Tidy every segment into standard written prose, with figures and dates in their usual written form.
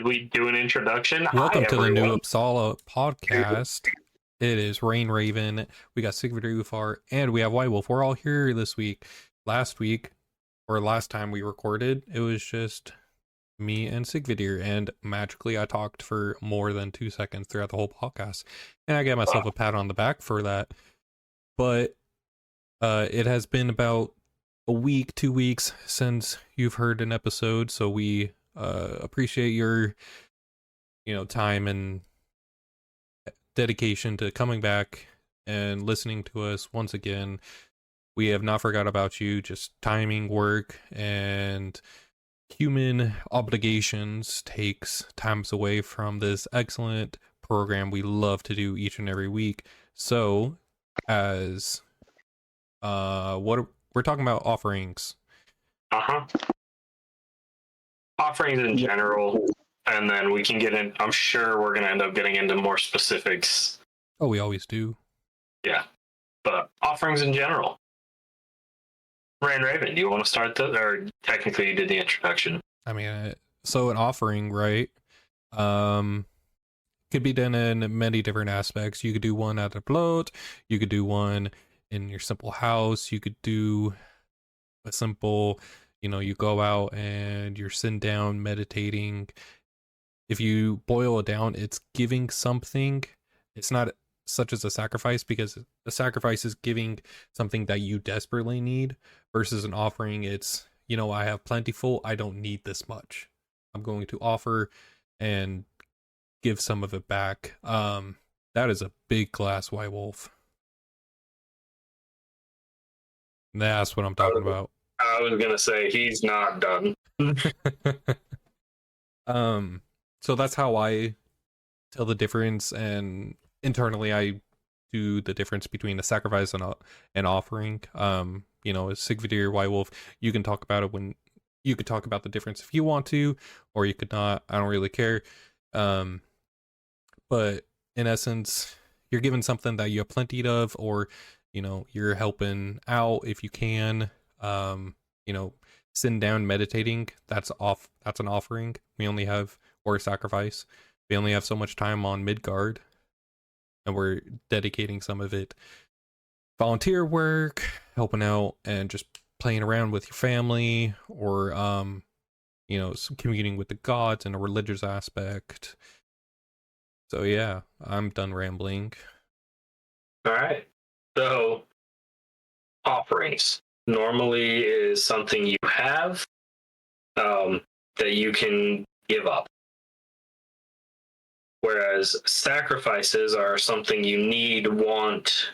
Should we do an introduction? Welcome Hi, to the new everyone. Uppsala podcast. It is Rain Raven. We got Sigvard Ufar, and we have White Wolf. We're all here this week. Last week, or last time we recorded, it was just me and Sigvidir, and magically I talked for more than 2 seconds throughout the whole podcast. And I gave myself a pat on the back for that. But it has been about a week, 2 weeks since you've heard an episode, so we appreciate your time and dedication to coming back and listening to us once again. We have not forgot about you, just timing, work, and human obligations takes times away from this excellent program we love to do each and every week. So, as we're talking about offerings. Offerings in general, and then we can get in. I'm sure we're going to end up getting into more specifics. Oh, we always do. Yeah, but offerings in general. Raven, do you want to start or technically you did the introduction? I mean, so an offering, right? Could be done in many different aspects. You could do one at a bloat. You could do one in your simple house. You could do a simple, you go out and you're sitting down meditating. If you boil it down, it's giving something. It's not such as a sacrifice, because a sacrifice is giving something that you desperately need, versus an offering, it's, I have plentiful, I don't need this much. I'm going to offer and give some of it back. That is a big glass, White Wolf. That's what I'm talking about. I was gonna say he's not done. So that's how I tell the difference, and internally I do the difference between a sacrifice and an offering. As Sigvidir, White Wolf, you can talk about it when you could talk about the difference if you want to, or you could not. I don't really care. But in essence, you're given something that you have plenty of, or you're helping out if you can. Sitting down meditating, that's an offering. We only have, or a sacrifice, we only have so much time on Midgard, and we're dedicating some of it volunteer work, helping out, and just playing around with your family, or communing with the gods in a religious aspect. So yeah, I'm done rambling. All right. So, offerings normally is something you have that you can give up. Whereas sacrifices are something you need, want,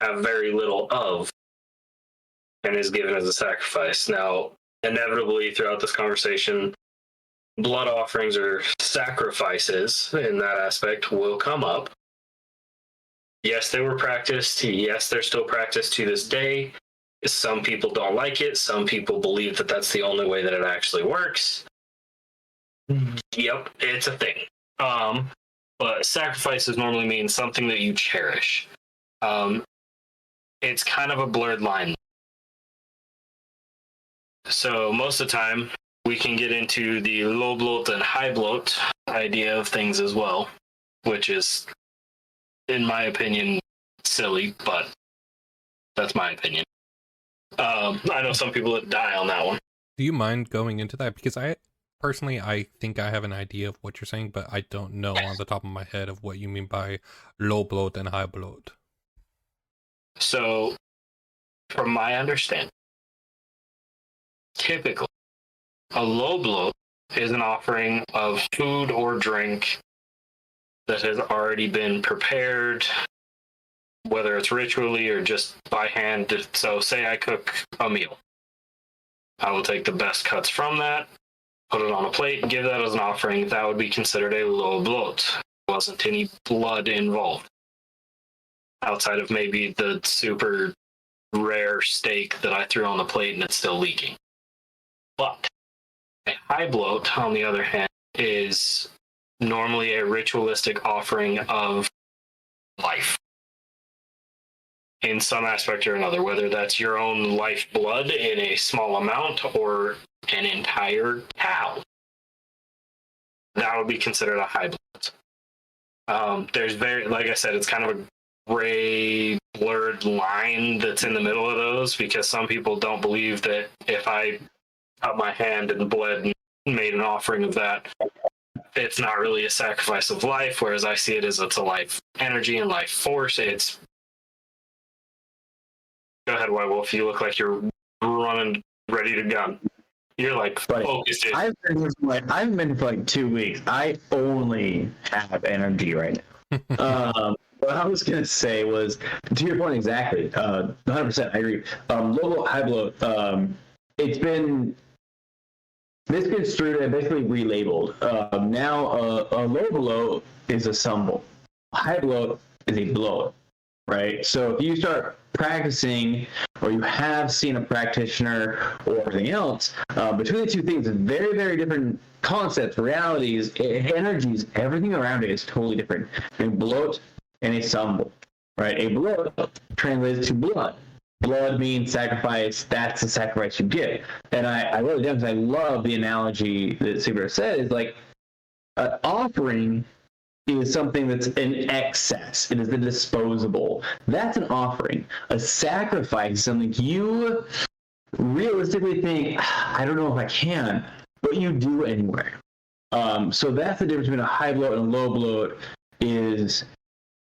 have very little of, and is given as a sacrifice. Now, inevitably throughout this conversation, blood offerings or sacrifices in that aspect will come up. Yes, they were practiced. Yes, they're still practiced to this day. Some people don't like it. Some people believe that that's the only way that it actually works. Yep, it's a thing. But sacrifices normally mean something that you cherish. It's kind of a blurred line. So most of the time, we can get into the low bloat and high bloat idea of things as well, which is, in my opinion, silly, but that's my opinion. I know some people that die on that one. Do you mind going into that? Because I think I have an idea of what you're saying, but I don't know on the top of my head of what you mean by low bloat and high bloat. So, from my understanding, typically, a low bloat is an offering of food or drink that has already been prepared, whether it's ritually or just by hand. So say I cook a meal. I will take the best cuts from that, put it on a plate, and give that as an offering. That would be considered a low bloat. There wasn't any blood involved, outside of maybe the super rare steak that I threw on the plate and it's still leaking. But a high bloat, on the other hand, is normally a ritualistic offering of life in some aspect or another, whether that's your own lifeblood in a small amount or an entire cow. that would be considered a high blood. There's like I said, it's kind of a gray, blurred line that's in the middle of those, because some people don't believe that if I cut my hand and bled and made an offering of that, it's not really a sacrifice of life, whereas I see it as it's a life energy and life force. It's go ahead, White Wolf. You look like you're running, ready to go. You're like focused. I've been for like 2 weeks. I only have energy right now. What I was gonna say was, to your point exactly, 100%. I agree. Low high bloat. It's been misconstrued and basically relabeled. Now, a low bloat is a symbol. High bloat is a bloat, right? So if you start practicing, or you have seen a practitioner or everything else, between the two things, it's very, very different concepts, realities, energies, everything around it is totally different. A bloat and a symbol, right? A bloat translates to blood. Blood means sacrifice. That's the sacrifice you give. And I really do, because I love the analogy that Sigurd said, is like an offering is something that's in excess. It is the disposable. That's an offering. A sacrifice is something you realistically think, I don't know if I can, but you do anyway. So that's the difference between a high bloat and a low bloat, is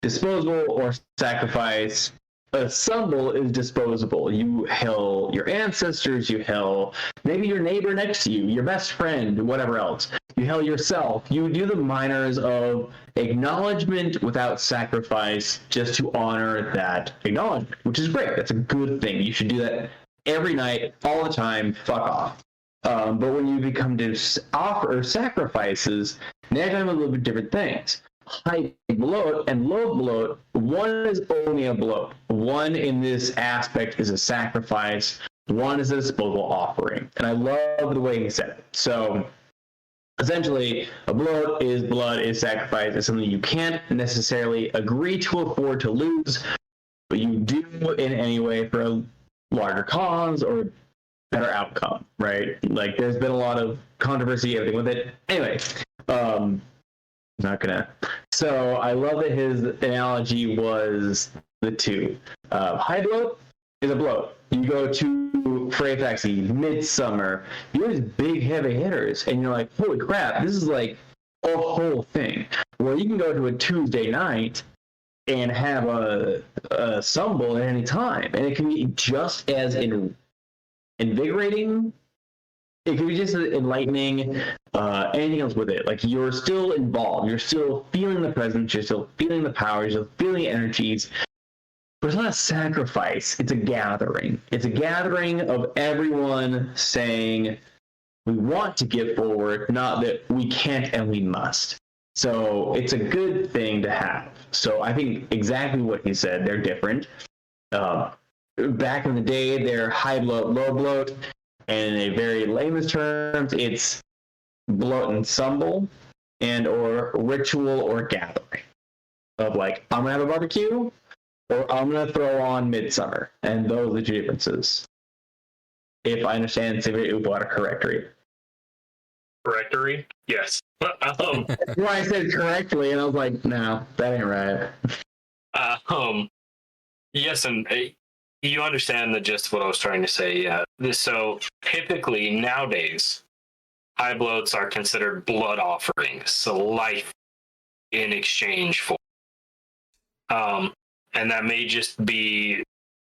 disposable or sacrifice. A symbol is disposable. You hail your ancestors, you hail maybe your neighbor next to you, your best friend, whatever else. You hail yourself. You do the minors of acknowledgement without sacrifice, just to honor that acknowledgement, which is great. That's a good thing. You should do that every night, all the time. Fuck off. But when you become to offer sacrifices, now you're talking about a little bit different things. High bloat and low bloat, one is only a bloat. One in this aspect is a sacrifice. One is a disposable offering. And I love the way he said it. So essentially, a bloat is blood, is sacrifice, is something you can't necessarily agree to afford to lose, but you do in any way for a larger cause or better outcome, right? Like, there's been a lot of controversy, everything with it. Anyway, not gonna. So I love that his analogy was the two. High bloat is a bloat. You go to Frey Taxi, Midsummer, you're these big heavy hitters, and you're like, holy crap, this is like a whole thing. Well, you can go to a Tuesday night and have a symbol at any time, and it can be just as invigorating. It can be just enlightening, anything else with it. Like, you're still involved. You're still feeling the presence. You're still feeling the power. You're still feeling the energies. But it's not a sacrifice. It's a gathering. It's a gathering of everyone saying, we want to give forward, not that we can't and we must. So it's a good thing to have. So I think exactly what he said. They're different. Back in the day, they're high bloat, low bloat. And in a very layman's terms, it's bloat and symbol, and or ritual or gathering of like, I'm gonna have a barbecue, or I'm gonna throw on Midsummer, and those are the two differences. If I understand Sigurd Ubwada correctly. Correctory? Yes. Well, I said correctly, and I was like, no, that ain't right. Yes, and you understand the gist of what I was trying to say. Yeah. So typically nowadays, high bloats are considered blood offerings, so life in exchange for. And that may just be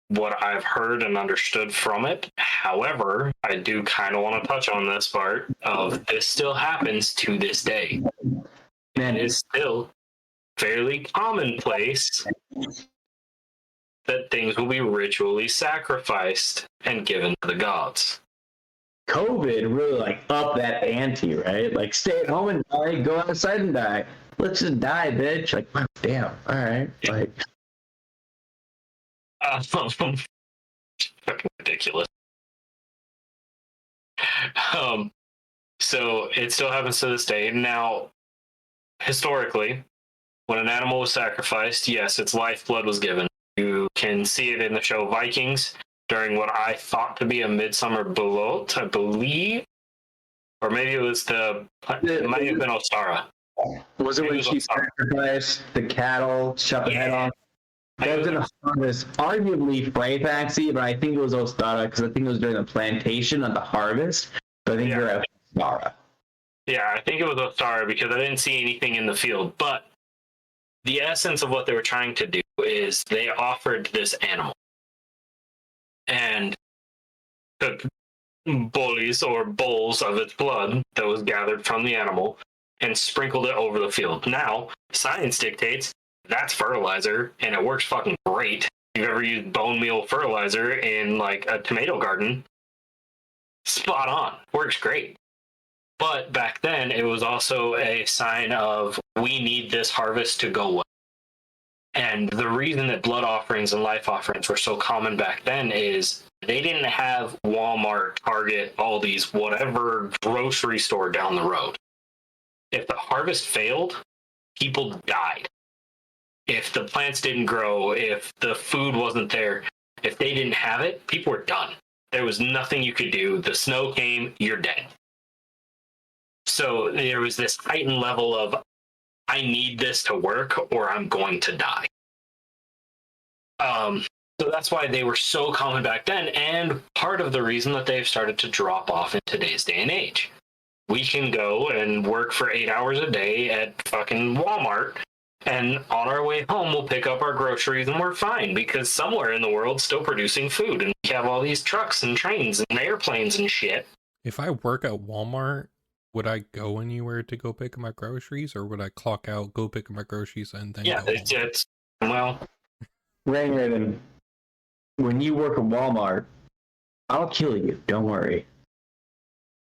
what I've heard and understood from it. However, I do kind of want to touch on this part of this still happens to this day. And it's still fairly commonplace that things will be ritually sacrificed and given to the gods. COVID really like upped that ante, right? Like, stay at home and die, go outside and die. Let's just die, bitch. Like, wow, damn. All right. Like, fucking ridiculous. So it still happens to this day. Now, historically, when an animal was sacrificed, yes, its lifeblood was given. You can see it in the show Vikings during what I thought to be a midsummer bloat, I believe, Or maybe it was it might have been Ostara. Was it Maybe when it she was Ostara. sacrificed the cattle, shut the head off? That was in a harvest, arguably Freyfaxi, but I think it was Ostara because I think it was during the plantation of the harvest. But I think you're at Ostara. Yeah, I think it was Ostara because I didn't see anything in the field. But the essence of what they were trying to do is they offered this animal and took bullies or bowls of its blood that was gathered from the animal and sprinkled it over the field. Now, science dictates that's fertilizer and it works fucking great. If you've ever used bone meal fertilizer in like a tomato garden, spot on, works great. But back then, it was also a sign of we need this harvest to go well. And the reason that blood offerings and life offerings were so common back then is they didn't have Walmart, Target, Aldi's, whatever grocery store down the road. If the harvest failed, people died. If the plants didn't grow, if the food wasn't there, if they didn't have it, people were done. There was nothing you could do. The snow came, you're dead. So there was this heightened level of, I need this to work or I'm going to die. So that's why they were so common back then, and part of the reason that they've started to drop off in today's day and age. We can go and work for 8 hours a day at fucking Walmart, and on our way home, we'll pick up our groceries and we're fine because somewhere in the world's still producing food, and we have all these trucks and trains and airplanes and shit. If I work at Walmart, would I go anywhere to go pick up my groceries, or would I clock out, go pick up my groceries, and then Yeah, go home? it's well, Raven, when you work at Walmart, I'll kill you. Don't worry.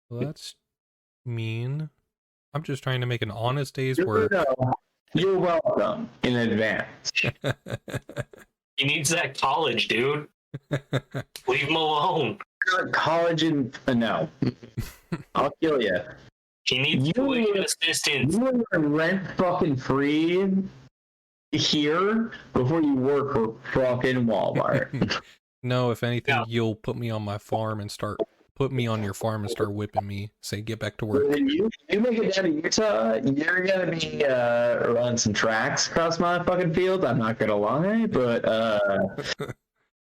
Well, that's mean. I'm just trying to make an honest day's work. You're welcome in advance. he needs that college, dude. Leave him alone. College and no, I'll kill you. He needs tuition assistance. You are rent fucking free here before you work for fucking Walmart. No, if anything, No. You'll put me on my farm and put me on your farm and start whipping me. Say, get back to work. When you make it down to Utah, you're gonna be running some tracks across my fucking field. I'm not gonna lie, but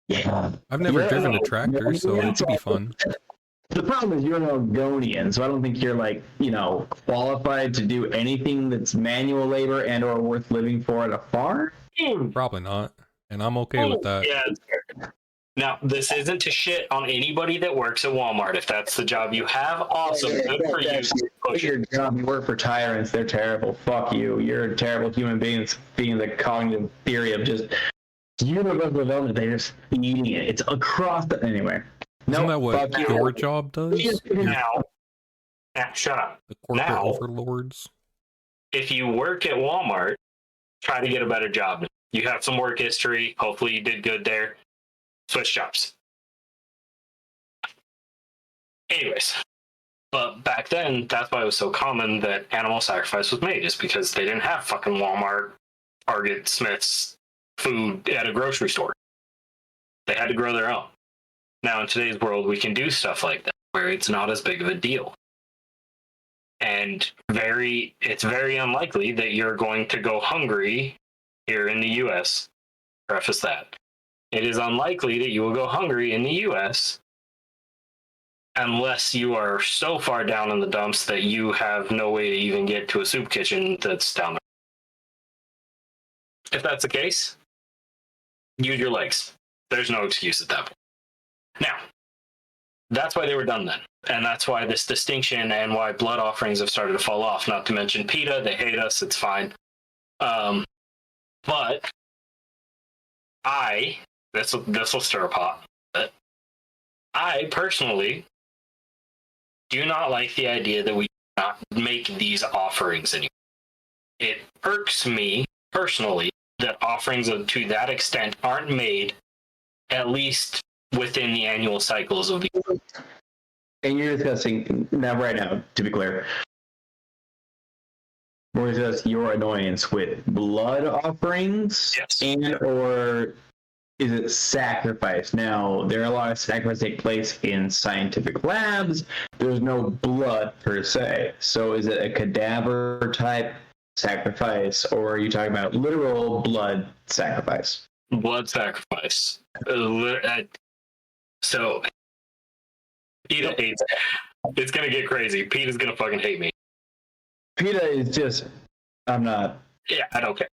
yeah. I've never driven a tractor, so it should be fun. The problem is you're an Oregonian, so I don't think you're like, qualified to do anything that's manual labor and or worth living for at a farm. Probably not, and I'm okay with that. Yeah, that's fair. Now, this isn't to shit on anybody that works at Walmart. If that's the job you have, awesome. Good for you. Push your job. You work for tyrants. They're terrible. Fuck you. You're a terrible human being. Being the cognitive theory of just universal development. They're just eating it. It's across the anyway. Isn't that what your job does? Now, shut up. The corporate Now, overlords. If you work at Walmart, try to get a better job. You have some work history. Hopefully you did good there. Switch jobs. Anyways, but back then, that's why it was so common that animal sacrifice was made, is because they didn't have fucking Walmart, Target, Smith's food at a grocery store. They had to grow their own. Now, in today's world, we can do stuff like that, where it's not as big of a deal. And it's very unlikely that you're going to go hungry here in the U.S. Preface that. It is unlikely that you will go hungry in the U.S. unless you are so far down in the dumps that you have no way to even get to a soup kitchen that's down there. If that's the case, use your legs. There's no excuse at that point. Now, that's why they were done then. And that's why this distinction and why blood offerings have started to fall off. Not to mention PETA, they hate us, it's fine. But this will stir a pot. But I personally do not like the idea that we do not make these offerings anymore. It irks me personally that offerings to that extent aren't made, at least within the annual cycles of the year. And you're discussing right now, to be clear, we're discussing your annoyance with blood offerings, Yes. and or is it sacrifice? Now, there are a lot of sacrifices that take place in scientific labs. There's no blood per se. So is it a cadaver type sacrifice, or are you talking about literal blood sacrifice? Blood sacrifice. So PETA hates. It's gonna get crazy. PETA's gonna fucking hate me. PETA is just, I'm not. Yeah, I don't care.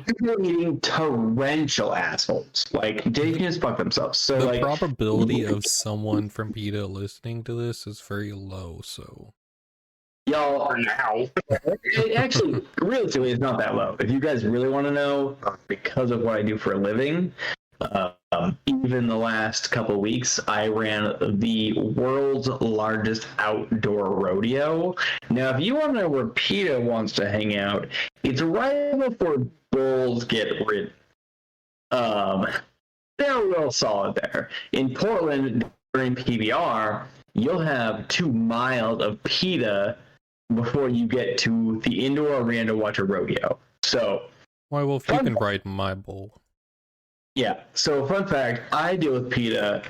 People eating torrential assholes. Like, they can just fuck themselves. So, The like, probability of someone from PETA listening to this is very low, so y'all, For now, actually, realistically, it's not that low. If you guys really want to know, because of what I do for a living, even the last couple of weeks, I ran the world's largest outdoor rodeo. Now, if you want to know where PETA wants to hang out, it's right before bulls get ridden. They're real solid there. In Portland, during PBR, you'll have 2 miles of PETA before you get to the indoor arena to watch a rodeo. So, why, Wolf, you can ride my bull. yeah. So, fun fact, I deal with PETA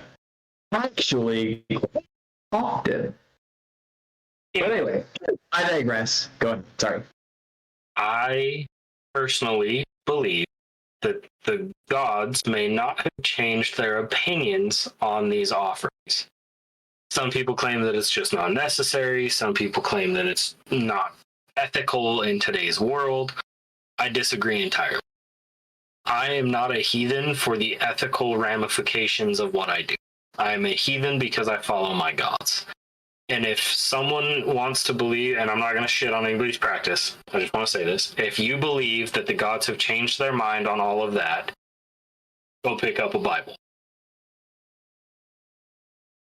actually often. But anyway, I digress. Go ahead. Sorry. I personally believe that the gods may not have changed their opinions on these offerings. Some people claim that it's just not necessary. Some people claim that it's not ethical in today's world. I disagree entirely. I am not a heathen for the ethical ramifications of what I do. I am a heathen because I follow my gods. And if someone wants to believe, and I'm not going to shit on anybody's practice, I just want to say this. If you believe that the gods have changed their mind on all of that, go pick up a Bible.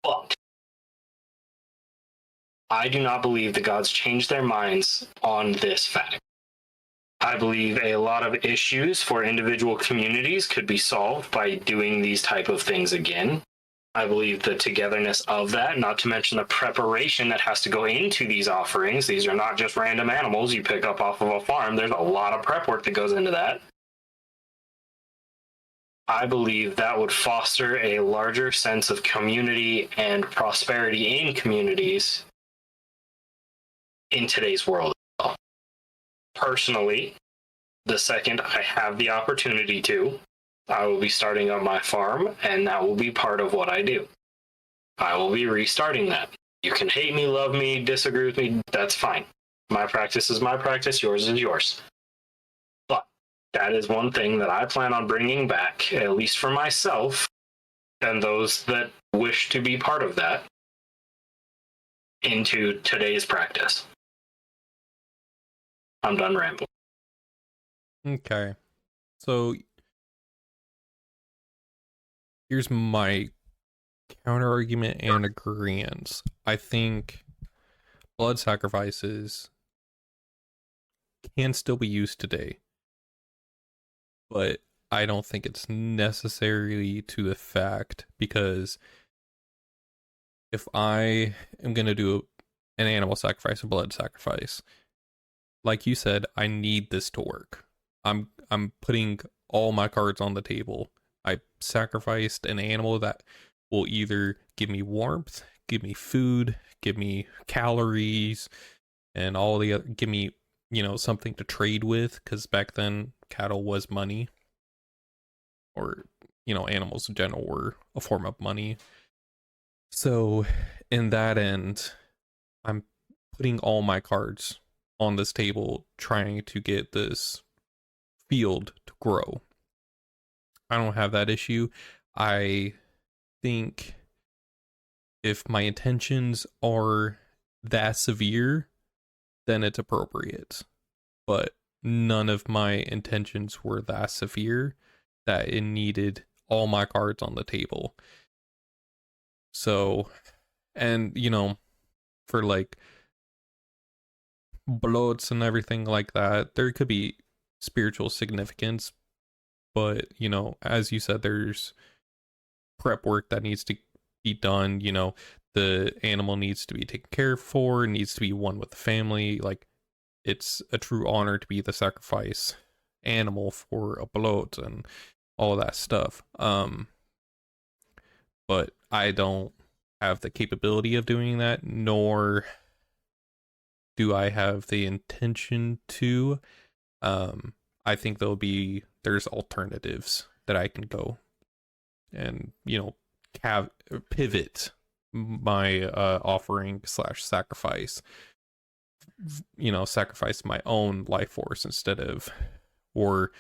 But I do not believe the gods changed their minds on this fact. I believe a lot of issues for individual communities could be solved by doing these type of things again. I believe the togetherness of that, not to mention the preparation that has to go into these offerings. These are not just random animals you pick up off of a farm. There's a lot of prep work that goes into that. I believe that would foster a larger sense of community and prosperity in communities in today's world. Personally, the second I have the opportunity to, I will be starting on my farm, and that will be part of what I do. I will be restarting that. You can hate me, love me, disagree with me, that's fine. My practice is my practice, yours is yours. But that is one thing that I plan on bringing back, at least for myself, and those that wish to be part of that, into today's practice. I'm done rambling. Okay. So here's my counter argument and agreement. I think blood sacrifices can still be used today, but I don't think it's necessarily to the fact, because if I am going to do an animal sacrifice, a blood sacrifice, like you said, I need this to work. I'm putting all my cards on the table. I sacrificed an animal that will either give me warmth, give me food, give me calories, and all the other, give me, something to trade with, because back then cattle was money, or animals in general were a form of money. So in that end, I'm putting all my cards on this table, trying to get this field to grow. I don't have that issue. I think if my intentions are that severe, then it's appropriate. But none of my intentions were that severe that it needed all my cards on the table. So, and for like bloats and everything like that, there could be spiritual significance, but as you said, there's prep work that needs to be done. The animal needs to be taken care for, needs to be one with the family. Like, it's a true honor to be the sacrifice animal for a bloat, and all that stuff. But I don't have the capability of doing that, nor do I have the intention to. I think there's alternatives that I can go and, pivot my offering / sacrifice, sacrifice my own life force instead of, or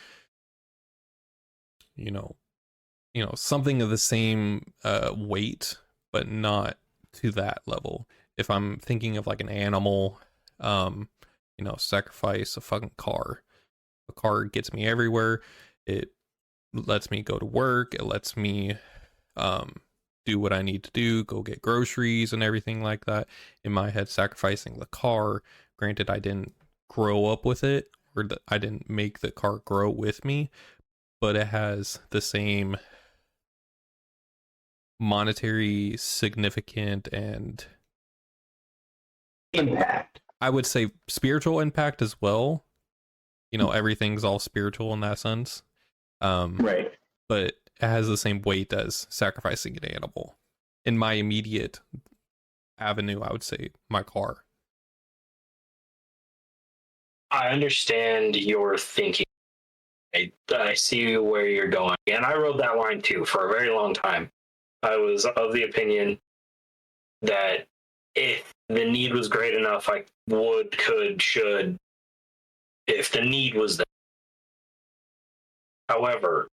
something of the same weight, but not to that level. If I'm thinking of like an animal, sacrifice a fucking car. A car gets me everywhere. It lets me go to work. It lets me do what I need to do, go get groceries and everything like that. In my head, sacrificing the car, granted I didn't grow up with it, or I didn't make the car grow with me, but it has the same monetary significant and impact. I would say spiritual impact as well. Everything's all spiritual in that sense. Right. But it has the same weight as sacrificing an animal. In my immediate avenue, I would say my car. I understand your thinking. I see where you're going. And I rode that line too for a very long time. I was of the opinion that if the need was great enough, I would, could, should, if the need was there. However,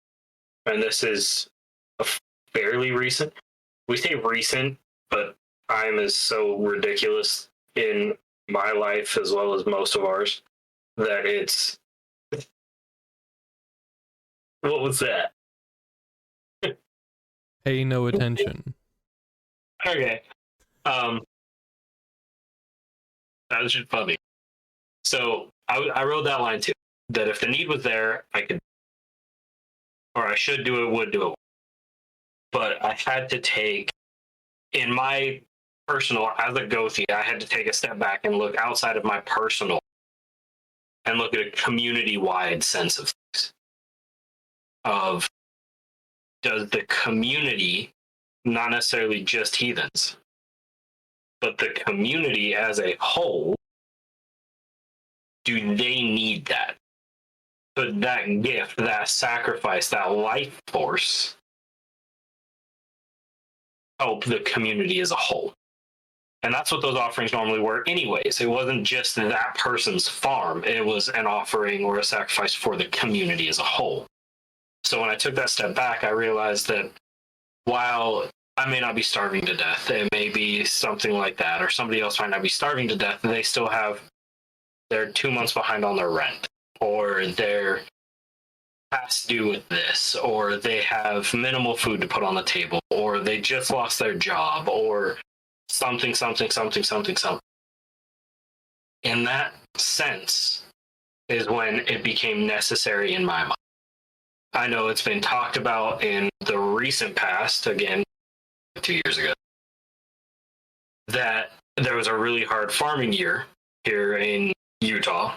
and this is fairly recent, we say recent, but I'm as so ridiculous in my life as well as most of ours that it's. What was that? Pay no attention. Okay. That was just funny. So I wrote that line too, that if the need was there, I could, or I should do it, would do it. But I had to take, in my personal, as a Gothi, I had to take a step back and look outside of my personal and look at a community-wide sense of things. Of, does the community, not necessarily just heathens, but the community as a whole, do they need that? But that gift, that sacrifice, that life force help the community as a whole. And that's what those offerings normally were anyways. It wasn't just that person's farm. It was an offering or a sacrifice for the community as a whole. So when I took that step back, I realized that while I may not be starving to death, it may be something like that, or somebody else might not be starving to death, they still have, they're 2 months behind on their rent, or they're past due with this, or they have minimal food to put on the table, or they just lost their job, or something. In that sense is when it became necessary in my mind. I know it's been talked about in the recent past, again, 2 years ago, that there was a really hard farming year here in Utah.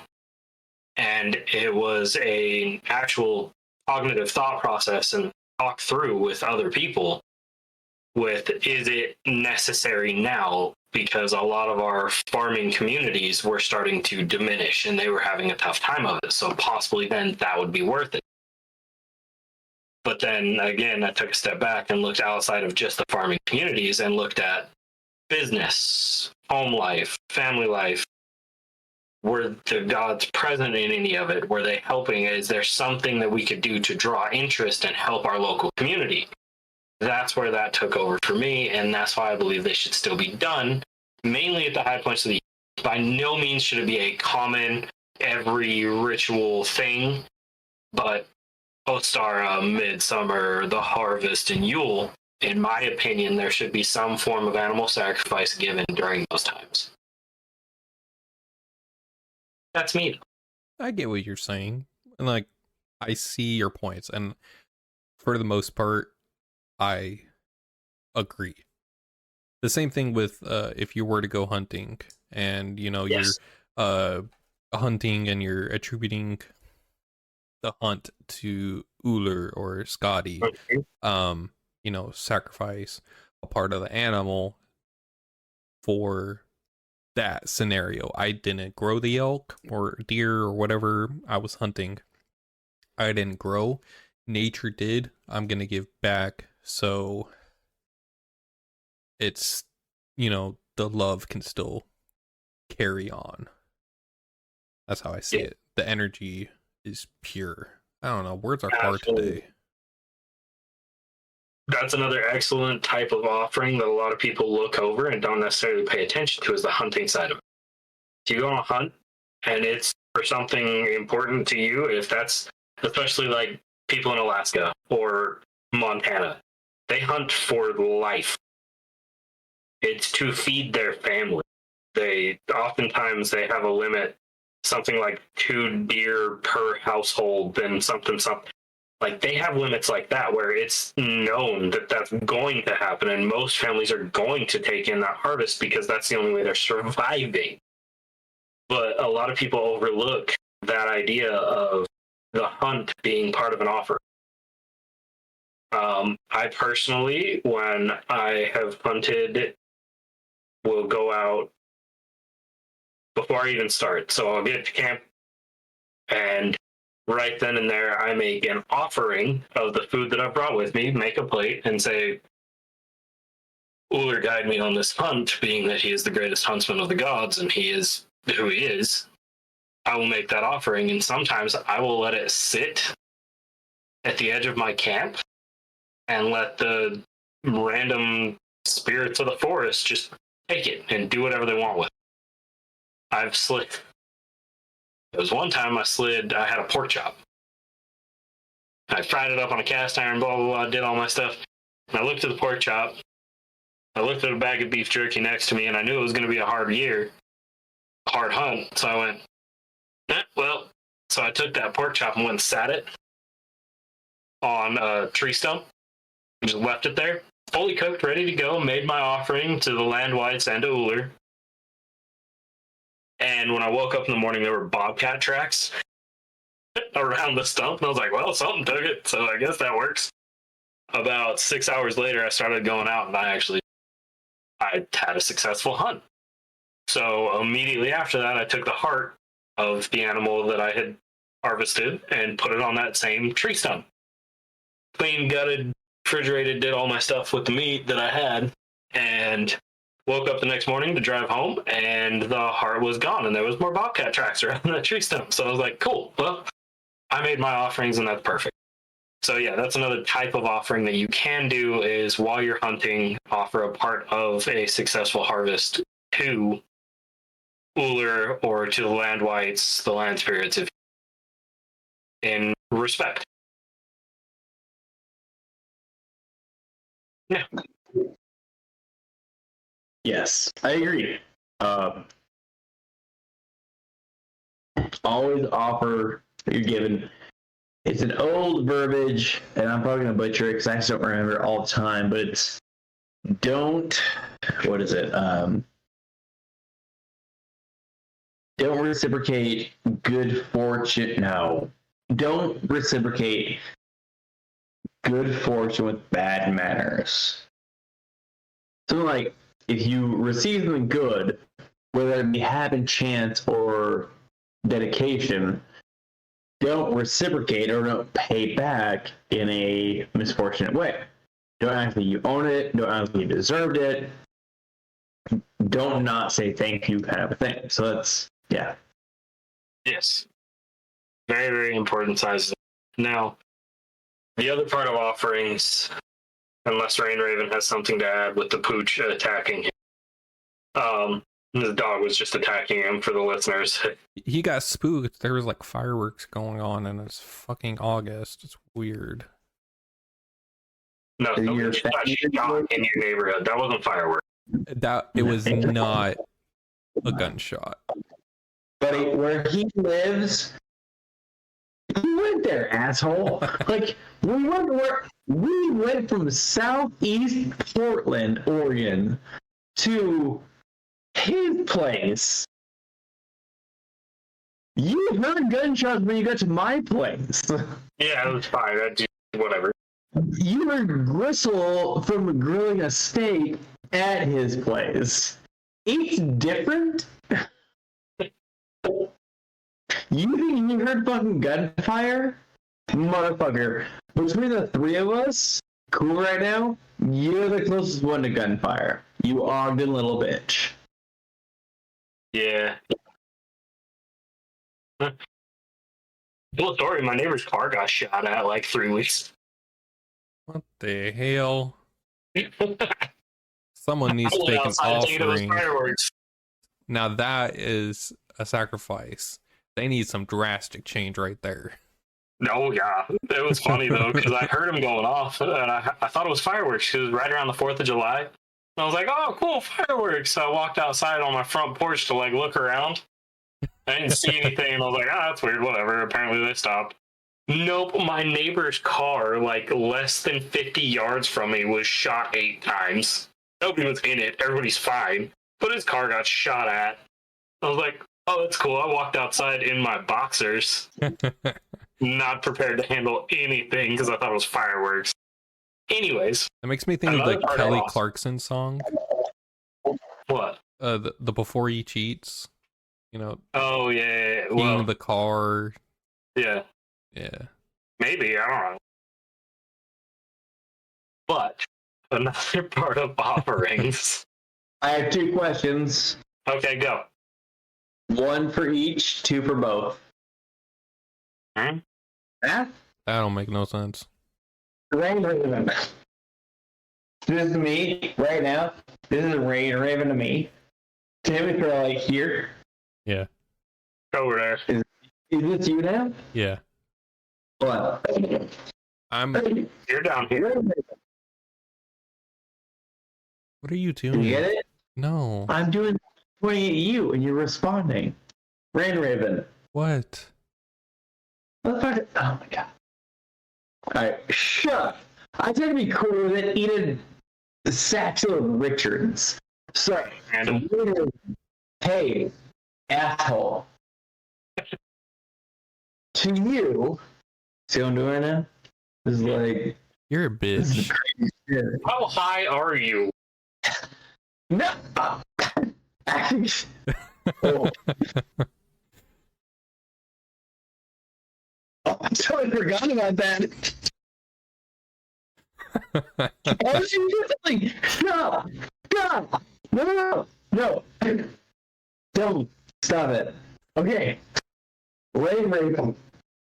And it was an actual cognitive thought process and talk through with other people with, is it necessary now? Because a lot of our farming communities were starting to diminish and they were having a tough time of it. So possibly then that would be worth it. But then again, I took a step back and looked outside of just the farming communities and looked at business, home life, family life. Were the gods present in any of it? Were they helping? Is there something that we could do to draw interest and help our local community? That's where that took over for me, and that's why I believe they should still be done, mainly at the high points of the year. By no means should it be a common, every ritual thing, but Ostara, Midsummer, the Harvest, and Yule, in my opinion, there should be some form of animal sacrifice given during those times. That's me. I get what you're saying. And I see your points. And for the most part, I agree. The same thing with if you were to go hunting and, Yes. you're hunting and you're attributing the hunt to Uller or Scotty, sacrifice a part of the animal for that scenario. I didn't grow the elk or deer or whatever I was hunting. I didn't grow. Nature did. I'm going to give back. So it's, the love can still carry on. That's how I see it. The energy is pure. I don't know. Words are hard today. That's another excellent type of offering that a lot of people look over and don't necessarily pay attention to, is the hunting side of it. If you go on a hunt and it's for something important to you, if that's especially like people in Alaska or Montana, they hunt for life. It's to feed their family. They have a limit, something like 2 deer per household, and something. Like, they have limits like that where it's known that that's going to happen, and most families are going to take in that harvest because that's the only way they're surviving. But a lot of people overlook that idea of the hunt being part of an offer. I personally, when I have hunted, will go out before I even start. So I'll get to camp, and right then and there, I make an offering of the food that I've brought with me, make a plate, and say, Uller guide me on this hunt, being that he is the greatest huntsman of the gods, and he is who he is. I will make that offering, and sometimes I will let it sit at the edge of my camp and let the random spirits of the forest just take it and do whatever they want with it. I've slid. There was one time I had a pork chop. I fried it up on a cast iron, blah, blah, blah, did all my stuff. And I looked at the pork chop. I looked at a bag of beef jerky next to me, and I knew it was going to be a hard hunt. So I went, well. So I took that pork chop and went and sat it on a tree stump. Just left it there, fully cooked, ready to go, made my offering to the land whites and to Uller. And when I woke up in the morning, there were bobcat tracks around the stump. And I was like, well, something took it, so I guess that works. About 6 hours later, I started going out, and I had a successful hunt. So immediately after that, I took the heart of the animal that I had harvested and put it on that same tree stump. Clean, gutted, refrigerated, did all my stuff with the meat that I had, and woke up the next morning to drive home, and the heart was gone, and there was more bobcat tracks around that tree stump. So I was like, cool, well, I made my offerings, and that's perfect. So yeah, that's another type of offering that you can do, is while you're hunting, offer a part of a successful harvest to Uller or to the land whites, the land spirits, in respect. Yeah. Yes, I agree. Always offer that you're given. It's an old verbiage, and I'm probably going to butcher it because I just don't remember it all the time, but it's what is it? Don't reciprocate good fortune. No. Don't reciprocate good fortune with bad manners. Something like, if you receive something good, whether it be happen, chance, or dedication, don't reciprocate or don't pay back in a misfortunate way. Don't act like you own it. Don't act like you deserved it. Don't not say thank you, kind of a thing. So that's, yeah. Yes. Very, very important sizes. Now, the other part of offerings, unless Rain Raven has something to add with the pooch attacking him. The dog was just attacking him for the listeners. He got spooked. There was like fireworks going on, and it's fucking August. It's weird. No, somebody just got shot in your neighborhood. That wasn't fireworks. It was not a gunshot. But where he lives, he went there, asshole. Like, we went from southeast Portland, Oregon, to his place. You heard gunshots when you got to my place. Yeah, it was fine. Whatever. You heard gristle from grilling a steak at his place. It's different. You think you heard fucking gunfire? Motherfucker. Between the three of us, cool right now, you're the closest one to gunfire. You Ogden little bitch. Yeah. Cool story. My neighbor's car got shot at like 3 weeks. What the hell? Someone needs to I went take an outside to take those offering. fireworks. Now that is a sacrifice. They need some drastic change right there. No, yeah. It was funny though, because I heard him going off, and I thought it was fireworks, because it was right around the 4th of July. And I was like, oh, cool, fireworks. So I walked outside on my front porch to like look around. I didn't see anything, and I was like, ah, that's weird, whatever. Apparently they stopped. Nope, my neighbor's car, like less than 50 yards from me, was shot 8 times. Nobody was in it. Everybody's fine. But his car got shot at. I was like, oh, that's cool. I walked outside in my boxers, not prepared to handle anything because I thought it was fireworks. Anyways. That makes me think of the Kelly Clarkson song. What? The Before He Cheats. You know. Oh, yeah. Well, the car. Yeah. Yeah. Maybe. I don't know. But another part of offerings. I have 2 questions. Okay, go. 1 for each, 2 for both. Hmm? Math? That don't make no sense. Rain Raven. This is me right now. This is Rain Raven to me. Tim, if you're like here. Yeah. Over there. Is this you now? Yeah. What? You're down here. What are you doing? You get it? No. I'm pointing at you and you're responding. Rain Raven. What? Motherfucker. Oh my god. Alright, shut up. I try to be cool with it. Eat a satchel of Richards. So, Random. hey, asshole. To you, see what I'm doing right now? This is like. You're a This is bitch. crazy shit. How high are you? No! Actually. Oh. Oh, I totally forgot about that. Oh, she did something. No! God! No! Don't. Stop it. Okay. Rain Raven.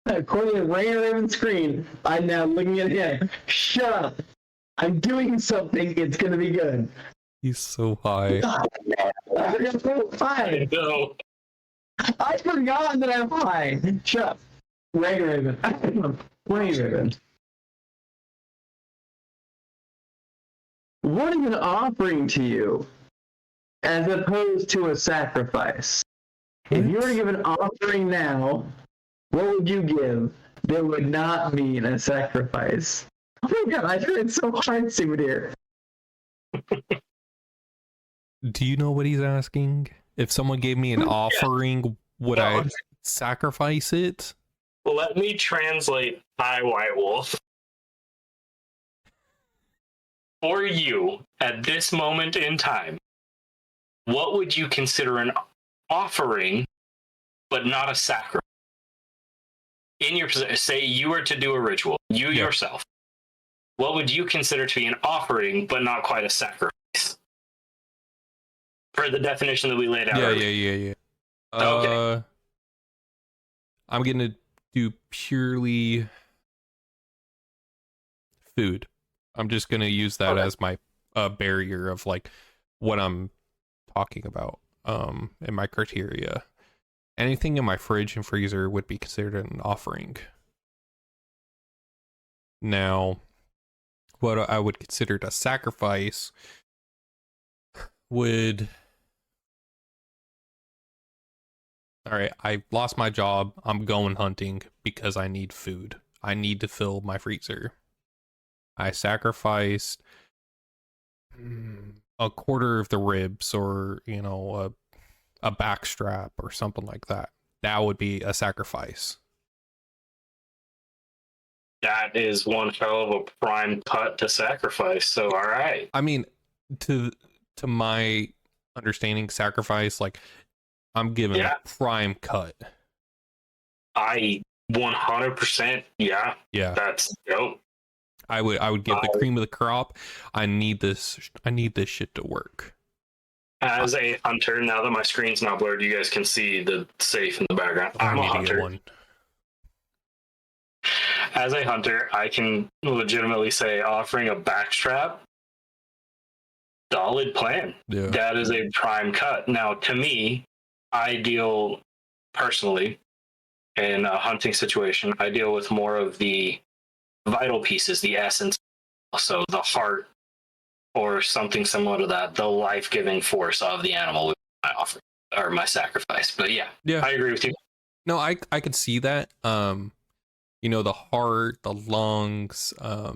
According to Rain Raven's screen, I'm now looking at him. Shut up. I'm doing something. It's going to be good. He's so high. I'm so high. No. I forgot that I'm high. Shut up. Rain Raven. Rain Raven. What is an offering to you as opposed to a sacrifice? If you were to give an offering now, what would you give that would not mean a sacrifice? Oh my god, I tried so hard to see here. Do you know what he's asking? If someone gave me an offering, would I sacrifice it? Let me translate Hi White Wolf. For you, at this moment in time, what would you consider an offering, but not a sacrifice? In your position, say you were to do a ritual, yourself, what would you consider to be an offering, but not quite a sacrifice? For the definition that we laid out. Yeah. Okay. I'm gonna do purely food. I'm just gonna use that as my barrier of like what I'm talking about. In my criteria, anything in my fridge and freezer would be considered an offering. Now, what I would consider a sacrifice would. All right, I lost my job. I'm going hunting because I need food. I need to fill my freezer. I sacrificed a quarter of the ribs or, a back strap or something like that. that would be a sacrifice. That is one hell of a prime cut to sacrifice. So, all right. I mean, to my understanding, sacrifice, like, I'm giving a prime cut. I 100%. Yeah. That's dope. I would give the cream of the crop. I need this shit to work. As a hunter, now that my screen's not blurred, you guys can see the safe in the background. I'm a hunter. As a hunter, I can legitimately say offering a backstrap, solid plan. Yeah. That is a prime cut. Now, to me, I deal personally in a hunting situation. I deal with more of the vital pieces, the essence, also the heart, or something similar to that, the life-giving force of the animal would be my offer or my sacrifice. But yeah, I agree with you. No, I could see that. You know, the heart, the lungs. I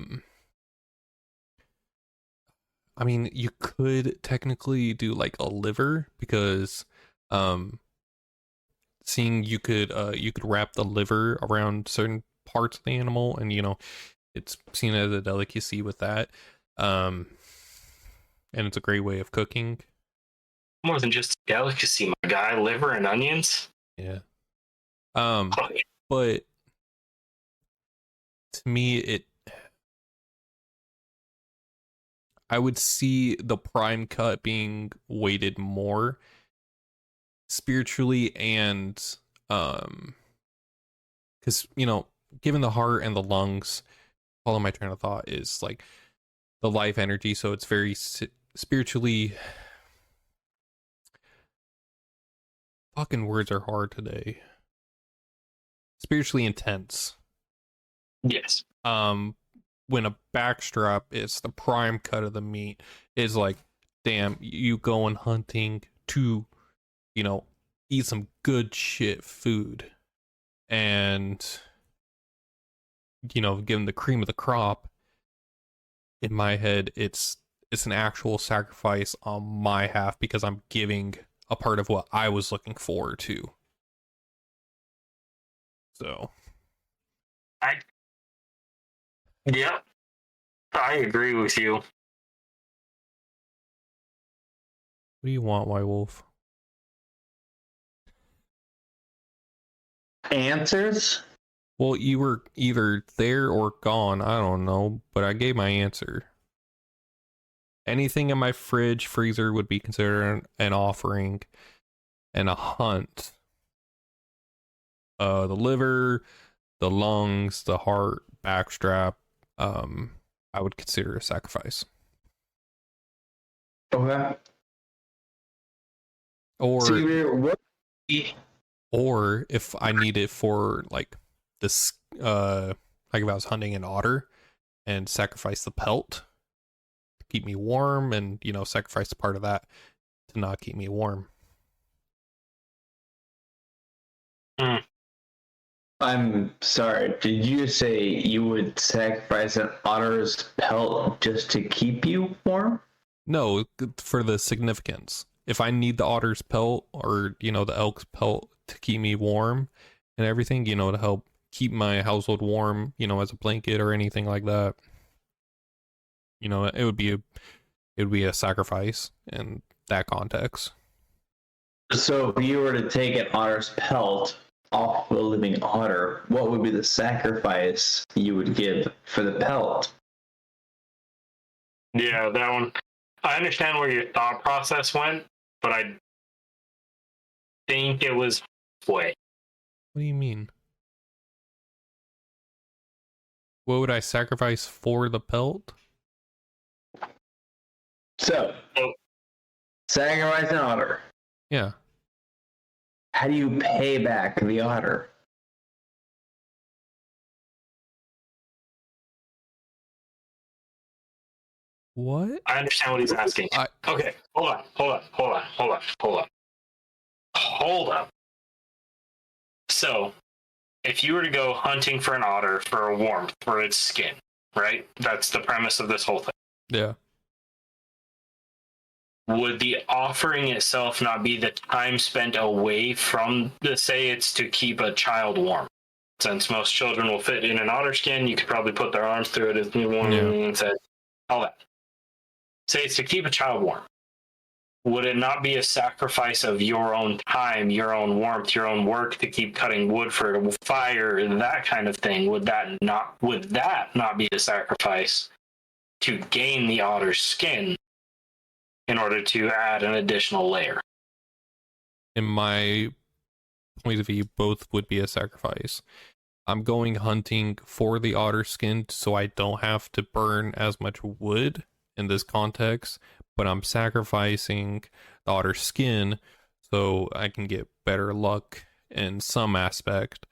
mean, you could technically do like a liver because, seeing you could wrap the liver around certain parts of the animal, and you know, it's seen as a delicacy with that. And it's a great way of cooking. More than just a delicacy, my guy. Liver and onions. Yeah. But to me, I would see the prime cut being weighted more spiritually and because, you know, given the heart and the lungs, follow my train of thought, is like the life energy, so it's very spiritually, fucking words are hard today, spiritually intense. Yes. When a backstrap is the prime cut of the meat, is like, damn, you going hunting to, you know, eat some good shit food, and, you know, give them the cream of the crop. In my head, it's an actual sacrifice on my half because I'm giving a part of what I was looking forward to. So, yeah, I agree with you. What do you want, White Wolf? Answers? Well, you were either there or gone. I don't know, but I gave my answer. Anything in my fridge, freezer would be considered an offering and a hunt. The liver, the lungs, the heart, backstrap, I would consider a sacrifice. Okay. Or if I need it for like this, like if I was hunting an otter and sacrifice the pelt to keep me warm, and, you know, sacrifice part of that to not keep me warm. I'm sorry, did you say you would sacrifice an otter's pelt just to keep you warm? No, for the significance. If I need the otter's pelt, or, you know, the elk's pelt to keep me warm and everything, you know, to help keep my household warm, you know, as a blanket or anything like that, you know, it would be a sacrifice in that context. So if you were to take an otter's pelt off a living otter, what would be the sacrifice you would give for the pelt? Yeah, that one. I understand where your thought process went, but I think it was way. What do you mean? What would I sacrifice for the pelt? So, sacrifice an otter. Yeah. How do you pay back the otter? What? I understand what he's asking. Okay, hold on. So, if you were to go hunting for an otter for a warmth for its skin, right? That's the premise of this whole thing. Yeah. would the offering itself not be the time spent away from say it's to keep a child warm? Since most children will fit in an otter skin, you could probably put their arms through it if you want and say all that. Say it's to keep a child warm. Would it not be a sacrifice of your own time, your own warmth, your own work to keep cutting wood for fire, that kind of thing? Would that not be a sacrifice to gain the otter's skin in order to add an additional layer? In my point of view, both would be a sacrifice. I'm going hunting for the otter skin so I don't have to burn as much wood in this context, but I'm sacrificing the otter skin so I can get better luck in some aspect.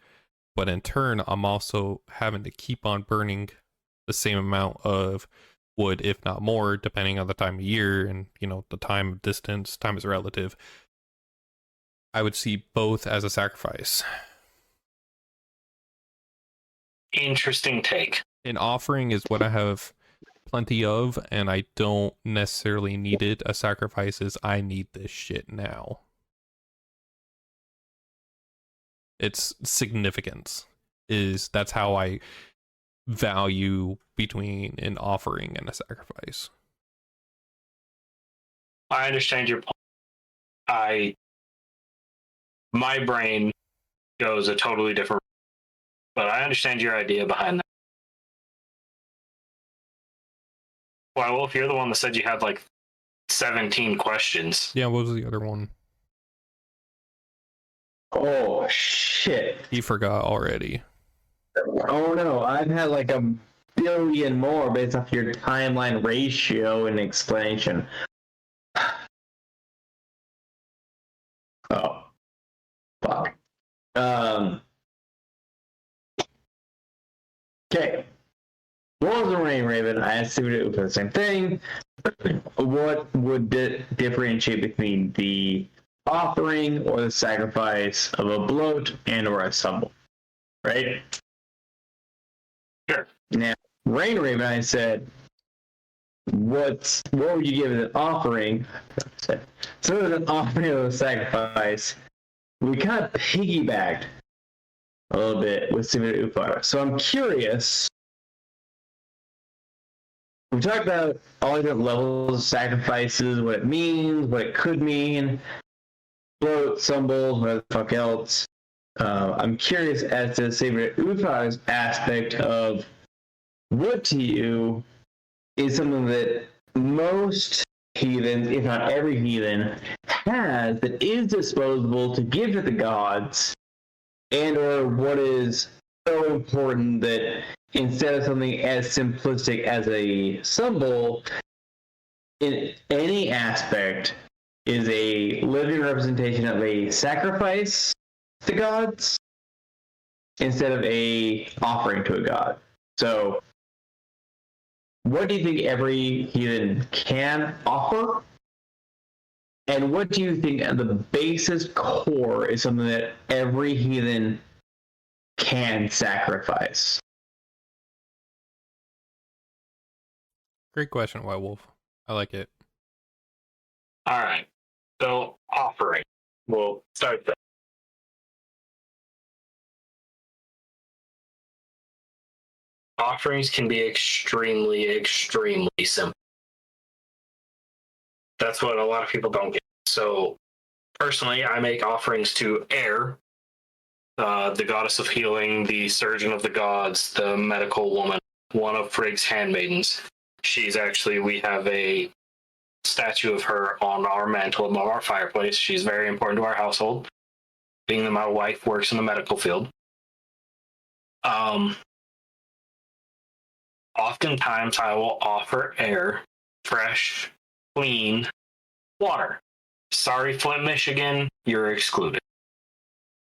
But in turn, I'm also having to keep on burning the same amount of wood, if not more, depending on the time of year and, the time, distance. Time is relative. I would see both as a sacrifice. Interesting take. An offering is what I have plenty of, and I don't necessarily need it. A sacrifice is I need this shit now. Its significance that's how I value between an offering and a sacrifice. I understand your point. My brain goes a totally different, but I understand your idea behind that. Well, Wolf, you're the one that said you had like 17 questions. Yeah, what was the other one? Oh, shit. You forgot already. Oh, no. I've had like a billion more based off your timeline ratio and explanation. Oh. Fuck. Okay. What was the Rain Raven? I assumed it was the same thing. What would differentiate between the offering or the sacrifice of a bloat and or a stumble? Right? Sure. Now, Rain Raven, I said, what would you give as an offering? So as an offering of a sacrifice, we kind of piggybacked a little bit with Simulated Ufara. So I'm curious. We talked about all different levels of sacrifices, what it means, what it could mean, float, symbols, what the fuck else. I'm curious as to Simulated Ufara's aspect of what to you is something that most heathens, if not every heathen, has that is disposable to give to the gods, and or what is so important that instead of something as simplistic as a symbol, in any aspect is a living representation of a sacrifice to gods instead of a offering to a god. So what do you think every heathen can offer? And what do you think the basis core is something that every heathen can sacrifice? Great question, White Wolf. I like it. All right. So, offering. We'll start there. Offerings can be extremely, extremely simple. That's what a lot of people don't get. So, personally, I make offerings to Air, the goddess of healing, the surgeon of the gods, the medical woman, one of Frigg's handmaidens. We have a statue of her on our mantle above our fireplace. She's very important to our household, being that my wife works in the medical field. Oftentimes, I will offer Air fresh, clean water. Sorry, Flint, Michigan, you're excluded.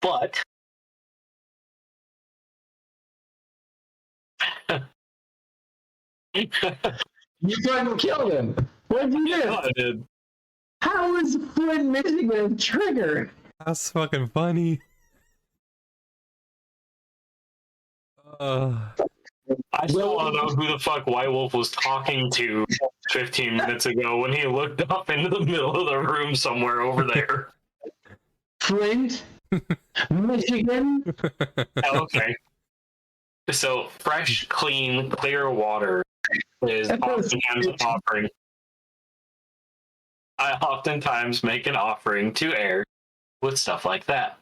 But You fucking killed him. What did you do? I did. How is Flint, Michigan a trigger? That's fucking funny. I still want to know who the fuck White Wolf was talking to 15 minutes ago when he looked up into the middle of the room somewhere over there. Flint, Michigan. Okay. So fresh, clean, clear water is oftentimes an offering. I oftentimes make an offering to air with stuff like that.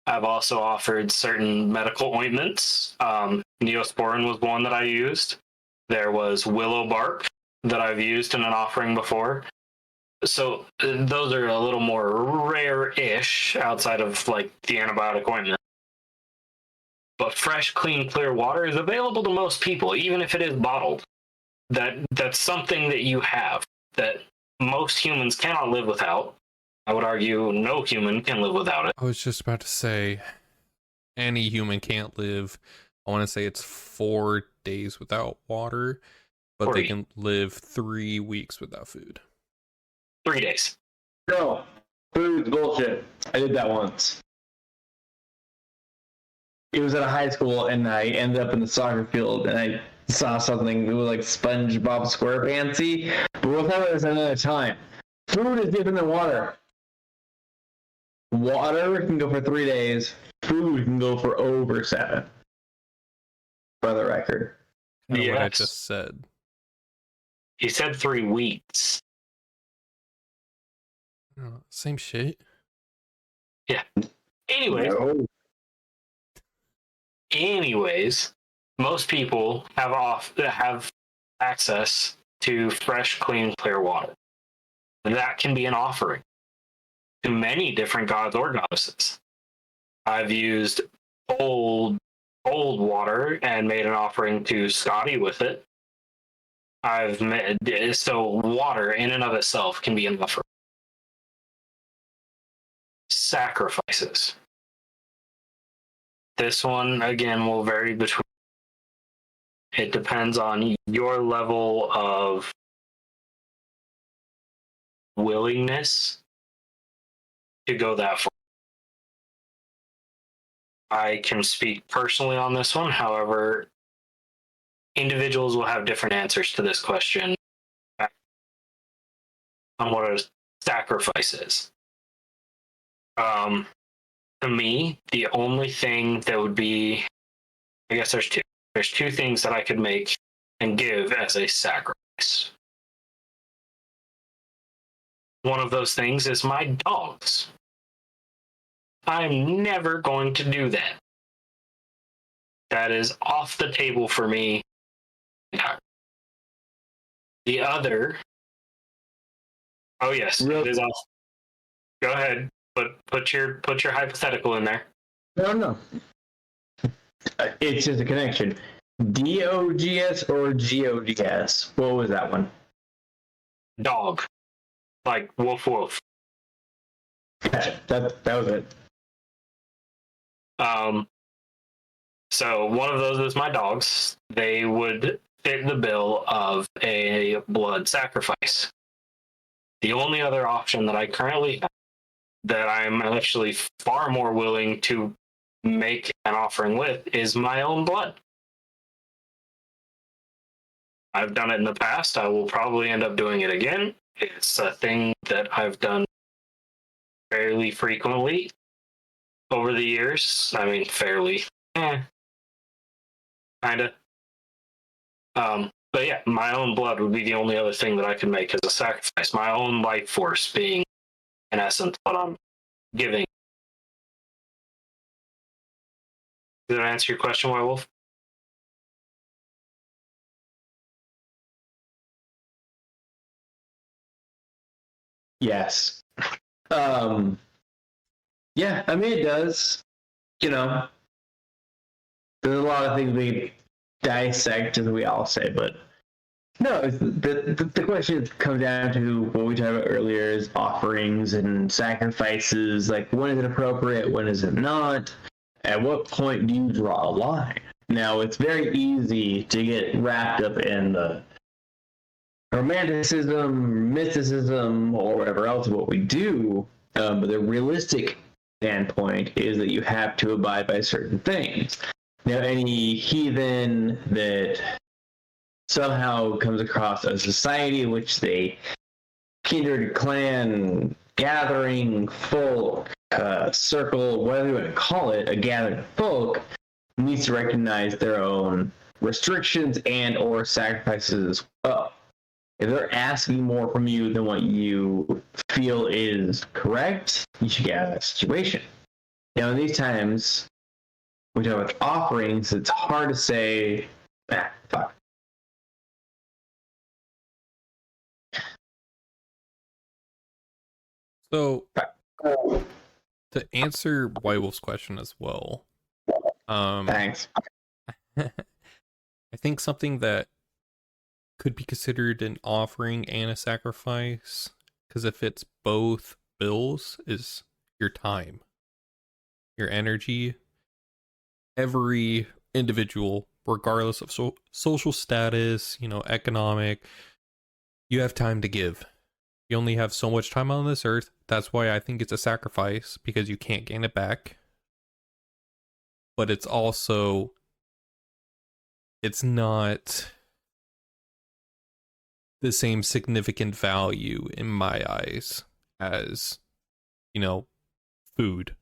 I've also offered certain medical ointments. Neosporin was one that I used. There was willow bark that I've used in an offering before. So those are a little more rare-ish outside of like the antibiotic ointment. But fresh, clean, clear water is available to most people, even if it is bottled. That's something that you have that most humans cannot live without. I would argue no human can live without it. I was just about to say, any human can't live. I want to say it's 4 days without water, but they can live 3 weeks without food. 3 days. No, food's bullshit. I did that once. It was at a high school, and I ended up in the soccer field, and I saw something that was like SpongeBob SquarePants-y, but we'll talk about this another time. Food is different than water. Water can go for 3 days. Food can go for over 7. For the record. Kind of what I just said. He said 3 weeks. Oh, same shit. Yeah. Anyways, most people have access to fresh, clean, clear water. That can be an offering to many different gods or goddesses. I've used old water and made an offering to Scotty with it. So water in and of itself can be an offering. Sacrifices. This one again will vary between. It depends on your level of willingness to go that far. I can speak personally on this one. However, individuals will have different answers to this question on what a sacrifice is. To me, the only thing that would be, I guess there's two. There's 2 things that I could make and give as a sacrifice. One of those things is my dogs. I'm never going to do that. That is off the table for me. The other, oh yes, it is off. Go ahead, put your hypothetical in there. No. It's just a connection. DOGS or GODS? What was that one? Dog. Like woof woof. That was it. So one of those is my dogs. They would fit the bill of a blood sacrifice. The only other option that I currently have that I'm actually far more willing to make an offering with is my own blood. I've done it in the past. I will probably end up doing it again. It's a thing that I've done fairly frequently over the years. I mean, fairly. Kinda. But yeah, my own blood would be the only other thing that I could make as a sacrifice. My own life force being, in essence, what I'm giving. Did that answer your question, Werewolf? Yes. Yeah, I mean, it does. You know, there's a lot of things we dissect, as we all say, but no, the question comes down to what we talked about earlier is offerings and sacrifices. Like, when is it appropriate? When is it not? At what point do you draw a line? Now, it's very easy to get wrapped up in the romanticism, mysticism, or whatever else of what we do, but the realistic standpoint is that you have to abide by certain things. Now, any heathen that somehow comes across a society in which they kindred clan gathering folk circle, whatever you want to call it, a gathering of folk needs to recognize their own restrictions and or sacrifices as well. If they're asking more from you than what you feel is correct, you should get out of that situation. Now, in these times, we talk about offerings, it's hard to say, fuck. So, to answer White Wolf's question as well, Thanks. I think something that could be considered an offering and a sacrifice, because if it's both bills, is your time, your energy. Every individual, regardless of social status, economic, you have time to give. You only have so much time on this earth. That's why I think it's a sacrifice, because you can't gain it back. But it's also, it's not the same significant value in my eyes as, food.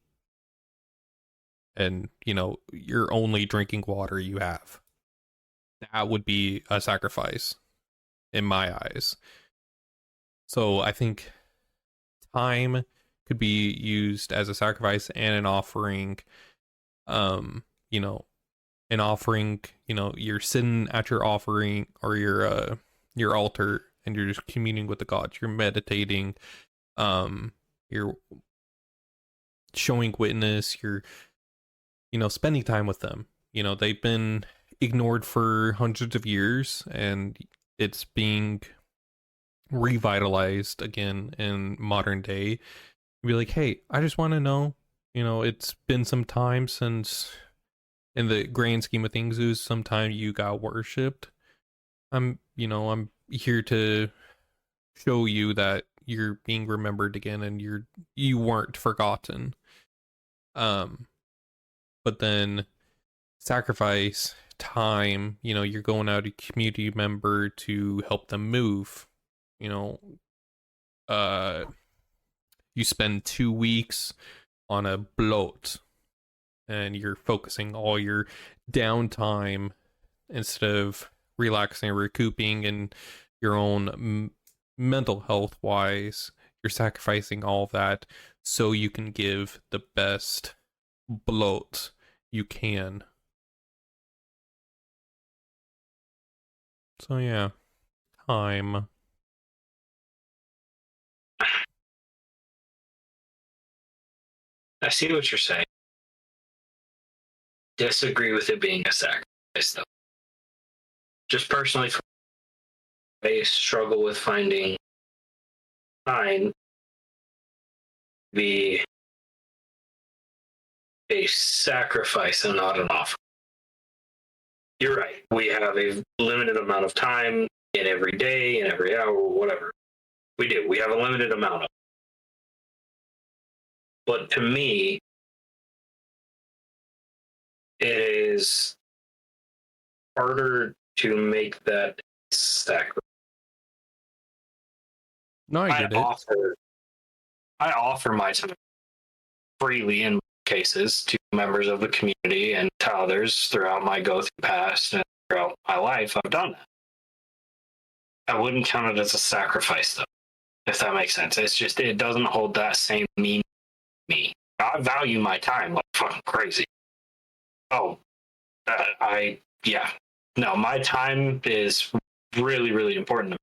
And, you're only drinking water you have. That would be a sacrifice in my eyes. So I think time could be used as a sacrifice and an offering. An offering, you're sitting at your offering or your altar and you're just communing with the gods. You're meditating. You're showing witness. You're, spending time with them. They've been ignored for hundreds of years and it's being revitalized again in modern day. Be like, hey, I just want to know, it's been some time since, in the grand scheme of things, it was some time you got worshipped. I'm here to show you that you're being remembered again and you weren't forgotten. But then sacrifice time, you're going out a community member to help them move. You spend 2 weeks on a bloat and you're focusing all your downtime instead of relaxing and recouping and your own mental health wise. You're sacrificing all of that so you can give the best bloat you can. So yeah, time. I see what you're saying. Disagree with it being a sacrifice, though. Just personally, I struggle with finding time to be a sacrifice and not an offer. You're right. We have a limited amount of time in every day, in every hour, whatever. We do. We have a limited amount of it. But to me, it is harder to make that sacrifice. No, I get it. I offer my time freely in cases to members of the community and to others throughout my go through past and throughout my life. I've done that. I wouldn't count it as a sacrifice, though, if that makes sense. It's just, it doesn't hold that same meaning to me. I value my time like fucking crazy. Oh, no, my time is really, really important to me.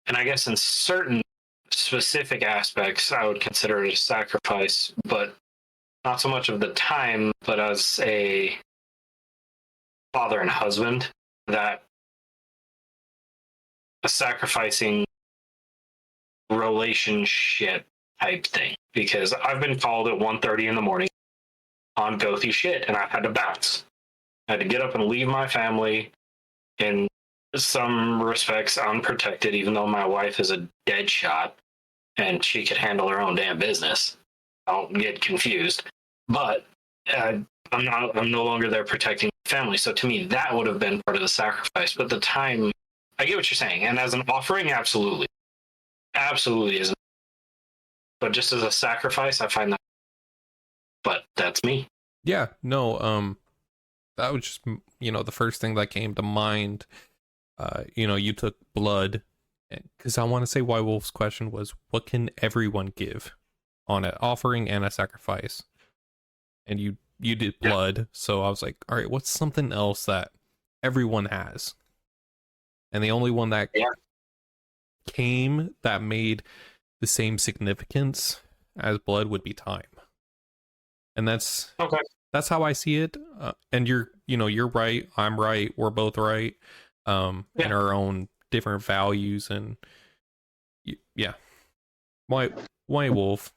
And I guess in certain specific aspects, I would consider it a sacrifice, but not so much of the time, but as a father and husband, that a sacrificing relationship type thing. Because I've been called at 1:30 in the morning on go through shit, and I've had to bounce. I had to get up and leave my family, in some respects unprotected, even though my wife is a dead shot and she could handle her own damn business. Don't get confused. But I'm no longer there protecting my family. So to me, that would have been part of the sacrifice. But the time, I get what you're saying. And as an offering, absolutely. Absolutely isn't. But just as a sacrifice, I find that. But that's me. Yeah, no, that was just, the first thing that came to mind. You took blood, because I want to say why Wolf's question was, what can everyone give on an offering and a sacrifice? And you did blood, so I was like, all right, what's something else that everyone has? And the only one that came that made the same significance as blood would be time. And that's how I see it. And you're right, I'm right, we're both right, in our own different values. And why Wolf?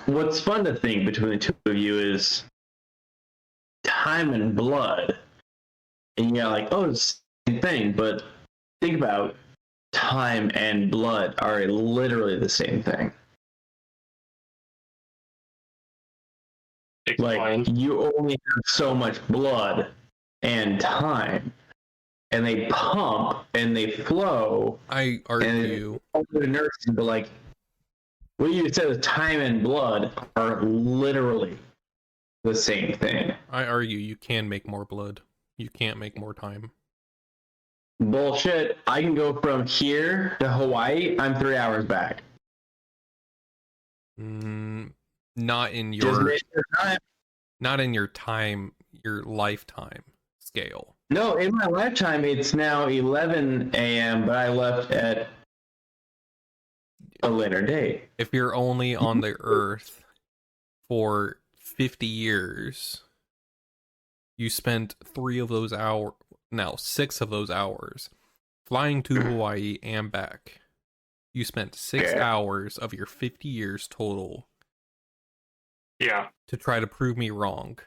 What's fun to think between the two of you is time and blood. And you're like, oh, it's the same thing. But think about time and blood are literally the same thing. Explain. Like, you only have so much blood and time. And they pump and they flow. I argue. And the nurses, but like, what you said is time and blood are literally the same thing. I argue you can make more blood. You can't make more time. Bullshit. I can go from here to Hawaii. I'm 3 hours back. Not in your time, your lifetime scale. No, in my lifetime, it's now 11 a.m., but I left at a later date. If you're only on the Earth for 50 years, you spent 6 of those hours flying to Hawaii and back. You spent 6 hours of your 50 years total. Yeah. To try to prove me wrong.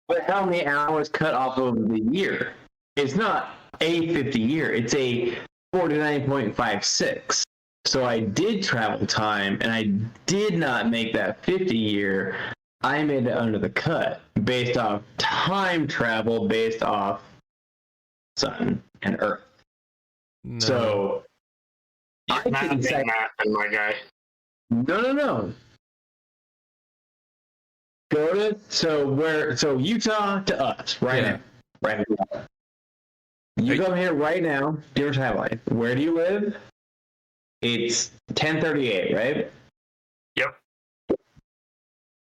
But how many hours cut off of the year? It's not a 50 year. It's a 49.56. So I did travel time, and I did not make that 50 year. I made it under the cut based off time travel, based off sun and earth. No. So You're not a big math, my guy. No. So Utah to us right now. Right now. You come here right now, different timeline. Where do you live? It's 10:38, right? Yep.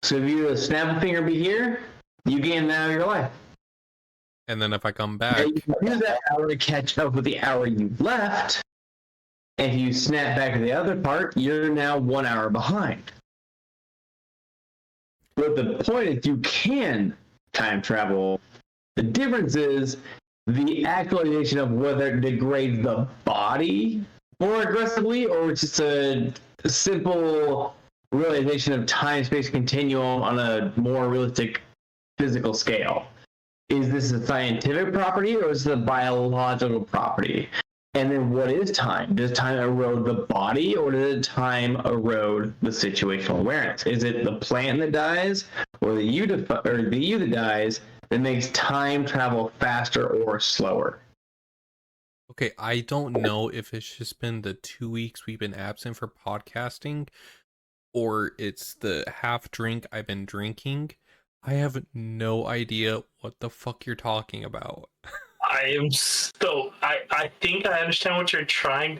So if you snap a finger, be here, you gain an hour of your life. And then if I come back, and you can use that hour to catch up with the hour you left. And if you snap back to the other part, you're now 1 hour behind. But the point is, you can time travel. The difference is the actualization of whether it degrades the body more aggressively, or it's just a simple realization of time-space continuum on a more realistic physical scale. Is this a scientific property, or is it a biological property? And then what is time? Does time erode the body, or does time erode the situational awareness? Is it the plant that dies, or the you that dies, that makes time travel faster or slower? Okay, I don't know if it's just been the 2 weeks we've been absent for podcasting, or it's the half drink I've been drinking. I have no idea what the fuck you're talking about. I think I understand what you're trying.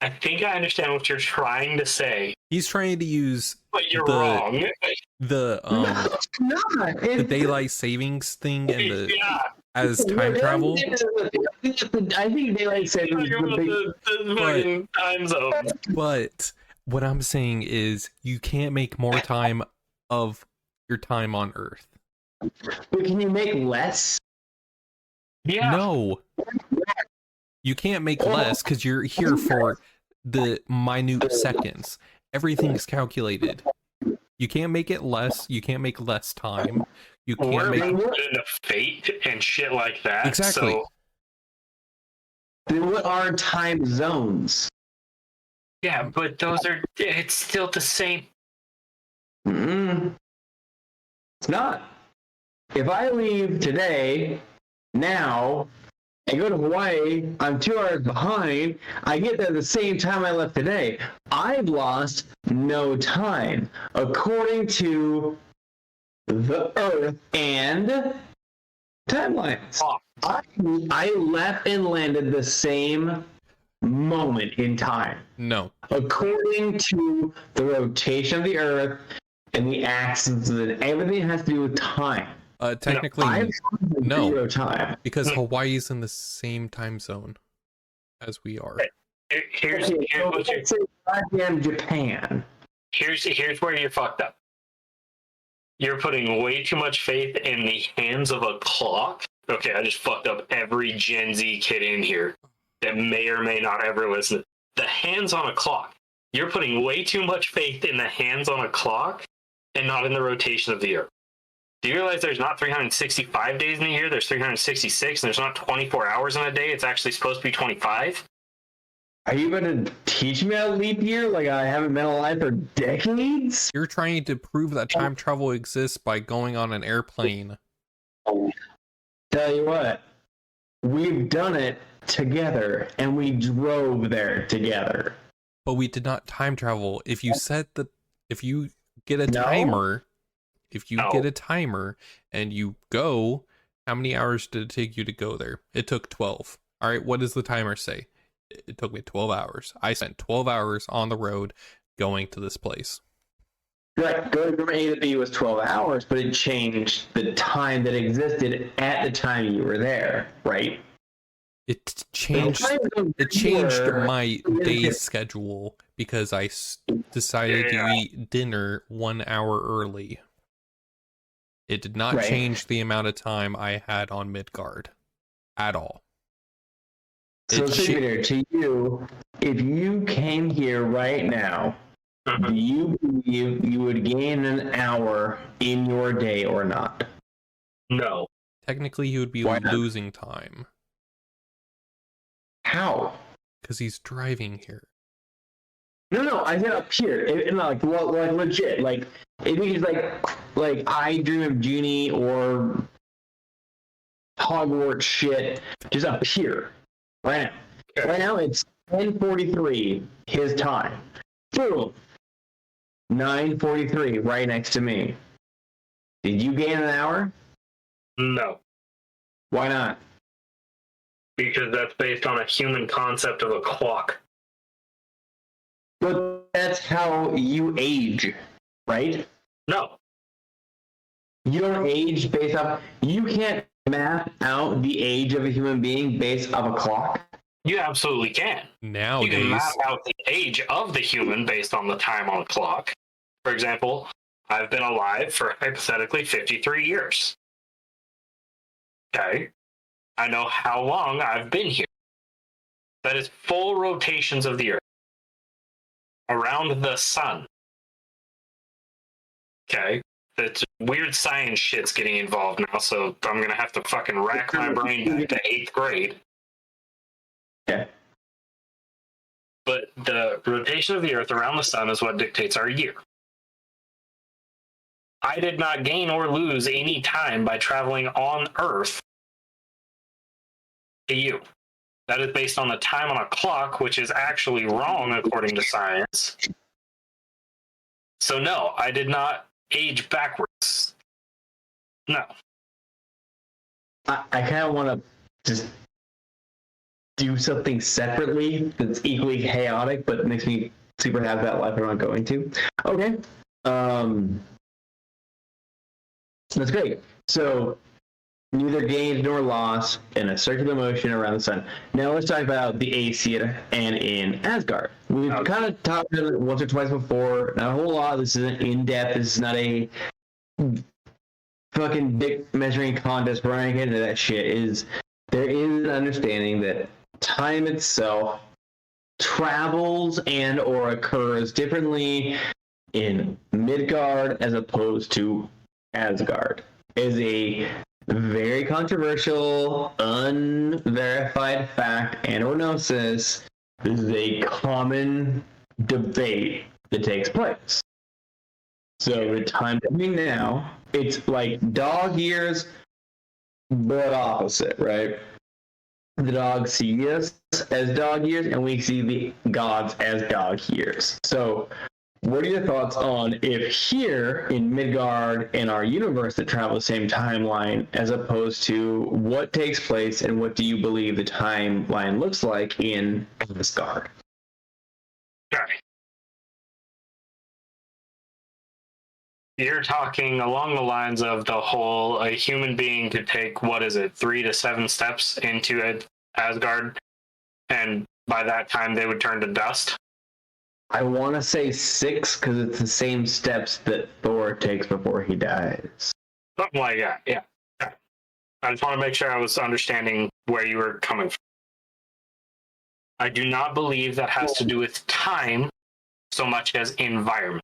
I think I understand what you're trying to say. He's trying to use, but you're wrong. The daylight savings thing and as time travel. I think daylight savings is the time zone. But what I'm saying is, you can't make more time of your time on Earth. But can you make less? Yeah. No. You can't make less because you're here for the minute seconds. Everything's calculated. You can't make it less. You can't make less time. You can't make into fate and shit like that. Exactly. So... Then what are time zones? Yeah, but it's still the same. Mm-hmm. It's not. If I leave today, now, and go to Hawaii, I'm 2 hours behind. I get there the same time I left today. I've lost no time, according to the Earth and timelines. I left and landed the same moment in time. No. According to the rotation of the Earth and the axis, and everything has to do with time. Technically, no. Zero time. Because Hawaii's in the same time zone as we are. Here's goddamn Japan. Here's where you're fucked up. You're putting way too much faith in the hands of a clock. Okay, I just fucked up every Gen Z kid in here that may or may not ever listen. The hands on a clock. You're putting way too much faith in the hands on a clock and not in the rotation of the Earth. Do you realize there's not 365 days in a year? There's 366, and there's not 24 hours in a day. It's actually supposed to be 25. Are you going to teach me a leap year like I haven't been alive for decades? You're trying to prove that time travel exists by going on an airplane. Tell you what, we've done it together, and we drove there together. But we did not time travel. If you get a timer, get a timer and you go, how many hours did it take you to go there? It took 12. All right, what does the timer say? It took me 12 hours. I spent 12 hours on the road going to this place. Right, going from A to B was 12 hours, but it changed the time that existed at the time you were there, right? It changed my day schedule because I decided to eat dinner 1 hour early. It did not change the amount of time I had on Midgard at all. So, Peter, to you, if you came here right now, do you believe you would gain an hour in your day or not? No. Technically, he would be losing time. How? Because he's driving here. No, I said up here. Like legit. Like, if he's like I Dream of Genie or Hogwarts shit, just up here. Right now. Okay. Right now, it's 10:43, his time. Boom. 9:43, right next to me. Did you gain an hour? No. Why not? Because that's based on a human concept of a clock. But that's how you age, right? No. You don't age based off... You can't map out the age of a human being based off a clock? You absolutely can. Nowadays, you can map out the age of the human based on the time on the clock. For example, I've been alive for hypothetically 53 years. Okay. I know how long I've been here. That is full rotations of the Earth around the sun. Okay. It's weird science shit's getting involved now, so I'm going to have to fucking rack my brain back to 8th grade. Okay. But the rotation of the Earth around the sun is what dictates our year. I did not gain or lose any time by traveling on Earth to you. That is based on the time on a clock, which is actually wrong according to science. So no, I did not age backwards. No. I kind of want to just do something separately that's equally chaotic, but makes me super happy about life I'm not going to. Okay. That's great. So, neither gained nor lost in a circular motion around the sun. Now let's talk about the Aesir and in Asgard. We've kind of talked about it once or twice before. Not a whole lot. This isn't in-depth. This is not a fucking dick measuring contest where I get into that shit. There is an understanding that time itself travels and or occurs differently in Midgard as opposed to Asgard. Is a very controversial, unverified fact and or gnosis. This is a common debate that takes place. So the time coming now, it's like dog years, but opposite, right? The dogs see us as dog years, and we see the gods as dog years. So, what are your thoughts on if here in Midgard in our universe that travel the same timeline, as opposed to what takes place and what do you believe the timeline looks like in Asgard? Okay. You're talking along the lines of the whole a human being could take, what is it, 3 to 7 steps into Asgard, and by that time they would turn to dust? I want to say 6 because it's the same steps that Thor takes before he dies. Something like that, yeah. I just want to make sure I was understanding where you were coming from. I do not believe that has to do with time so much as environment.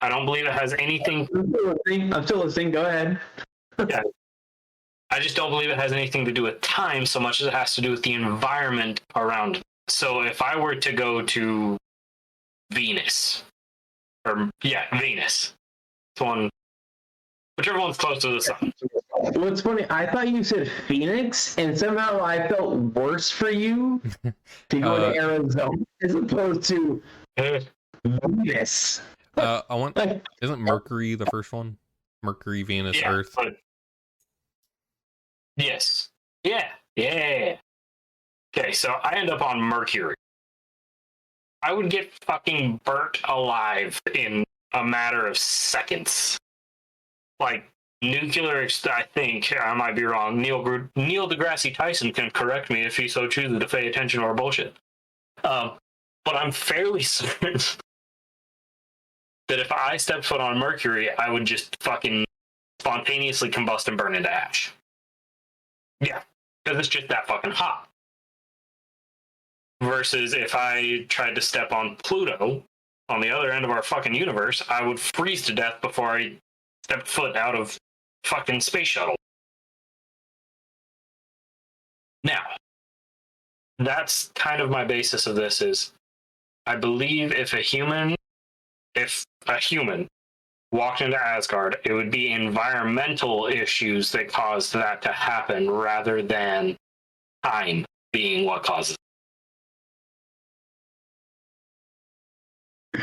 I don't believe it has anything. I'm still listening. Go ahead. Yeah. I just don't believe it has anything to do with time so much as it has to do with the environment around it. So if I were to go to Venus, Venus, whichever one's close to the sun. What's funny, I thought you said Phoenix, and somehow I felt worse for you to go to Arizona as opposed to Venus. Isn't Mercury the first one? Mercury, Venus, Earth. Yes. Yeah. Okay, so I end up on Mercury. I would get fucking burnt alive in a matter of seconds. Like, nuclear, I think, I might be wrong. Neil deGrasse Tyson can correct me if he so chooses to pay attention to our bullshit. But I'm fairly certain that if I stepped foot on Mercury, I would just fucking spontaneously combust and burn into ash. Yeah, because it's just that fucking hot. Versus if I tried to step on Pluto, on the other end of our fucking universe, I would freeze to death before I stepped foot out of fucking space shuttle. Now, that's kind of my basis of this is, I believe if a human walked into Asgard, it would be environmental issues that caused that to happen rather than time being what causes it.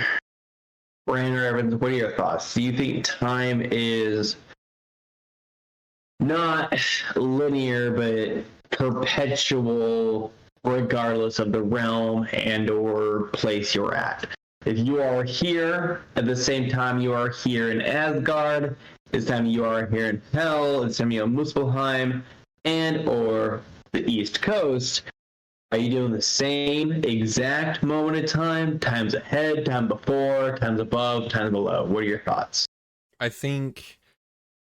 Brandon Evans, what are your thoughts? Do you think time is not linear but perpetual regardless of the realm and or place you're at? If you are here at the same time you are here in Asgard, this time you are here in Hell, this time you're in Muspelheim, and or the East Coast, are you doing the same exact moment in time? Times ahead, time before, times above, times below. What are your thoughts? I think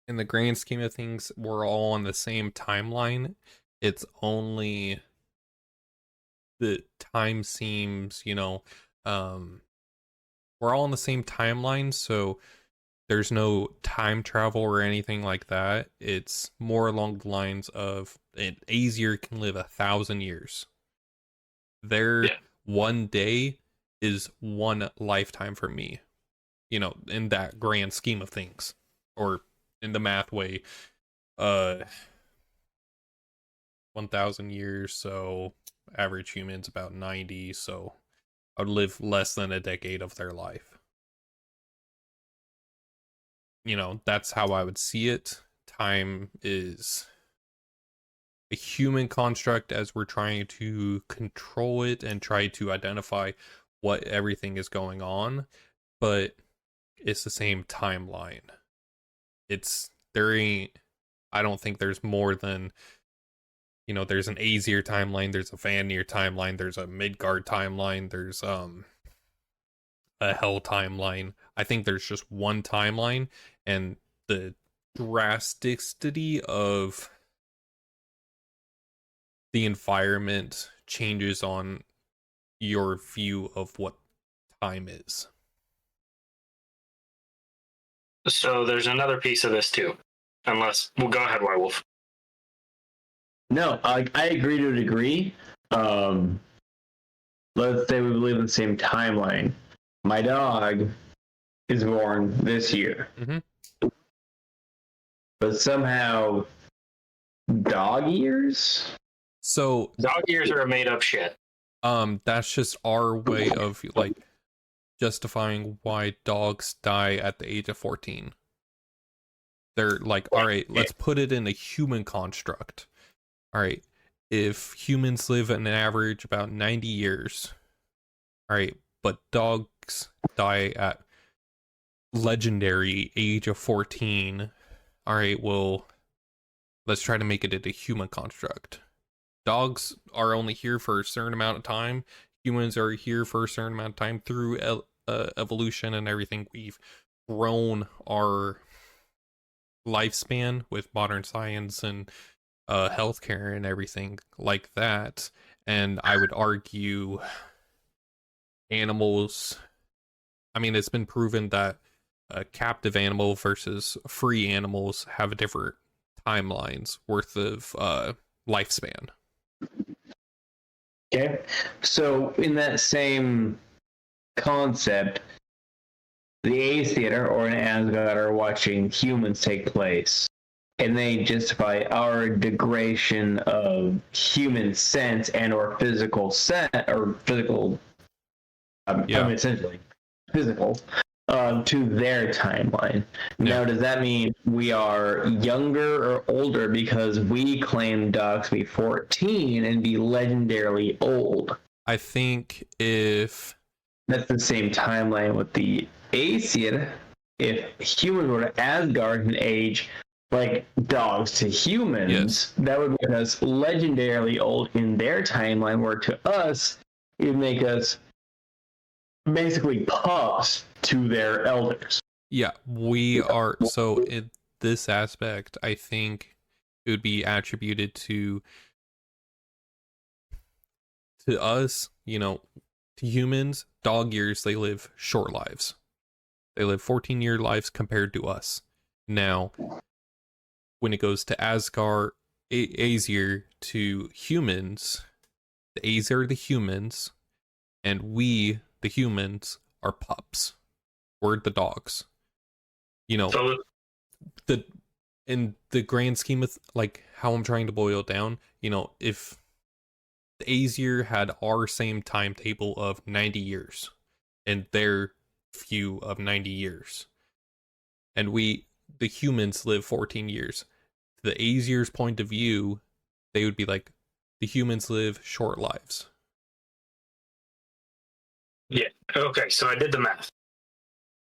in the grand scheme of things, we're all on the same timeline. It's only the time seems, we're all on the same timeline, so there's no time travel or anything like that. It's more along the lines of an Aesir can live 1,000 years. One day is one lifetime for me, in that grand scheme of things, or in the math way, 1,000 years, so average human's about 90, so I would live less than a decade of their life. That's how I would see it. Time is a human construct as we're trying to control it and try to identify what everything is going on, but it's the same timeline. I don't think there's more than, there's an Aesir timeline, there's a Vanir timeline, there's a Midgard timeline, there's a Hell timeline. I think there's just one timeline, and the drasticity of the environment changes on your view of what time is. So there's another piece of this too. Well, go ahead, Werewolf. No, I agree to a degree. let's say we live in the same timeline. My dog is born this year. Mm-hmm. But somehow dog years? So Dog years are a made up shit. that's just our way of like justifying why dogs die at the age of 14. They're like, all right, let's put it in a human construct. All right, if humans live an average about 90 years, all right, but dogs die at legendary age of 14. All right, well, let's try to make it into a human construct. Dogs are only here for a certain amount of time. Humans are here for a certain amount of time through evolution and everything. We've grown our lifespan with modern science and healthcare and everything like that. And I would argue animals, I mean, it's been proven that a captive animal versus free animals have different timelines worth of lifespan. Okay. So in that same concept, the Aesir or an Asgard are watching humans take place. And they justify our degradation of human sense and or physical essentially physical to their timeline. Yeah. Now, does that mean we are younger or older because we claim dogs to be 14 and be legendarily old? I think if That's the same timeline with the Aesir. If humans were to Asgard in age like dogs to humans, yes, that would make us legendarily old in their timeline, where to us, it would make us basically pups to their elders. yeah, we are. So in this aspect, I think it would be attributed to us, you know, to humans. Dog years, they live short lives. They live 14-year lives compared to us. Now, when it goes to Asgard, Aesir to humans, the Aesir are the humans, and we, the humans, are pups. We're the dogs. You know, So in the grand scheme of like how I'm trying to boil it down, you know, if the Aesir had our same timetable of 90 years and their few of 90 years, and we, the humans, live 14 years, the Aesir's point of view, they would be like, the humans live short lives. yeah, okay. So I did the math.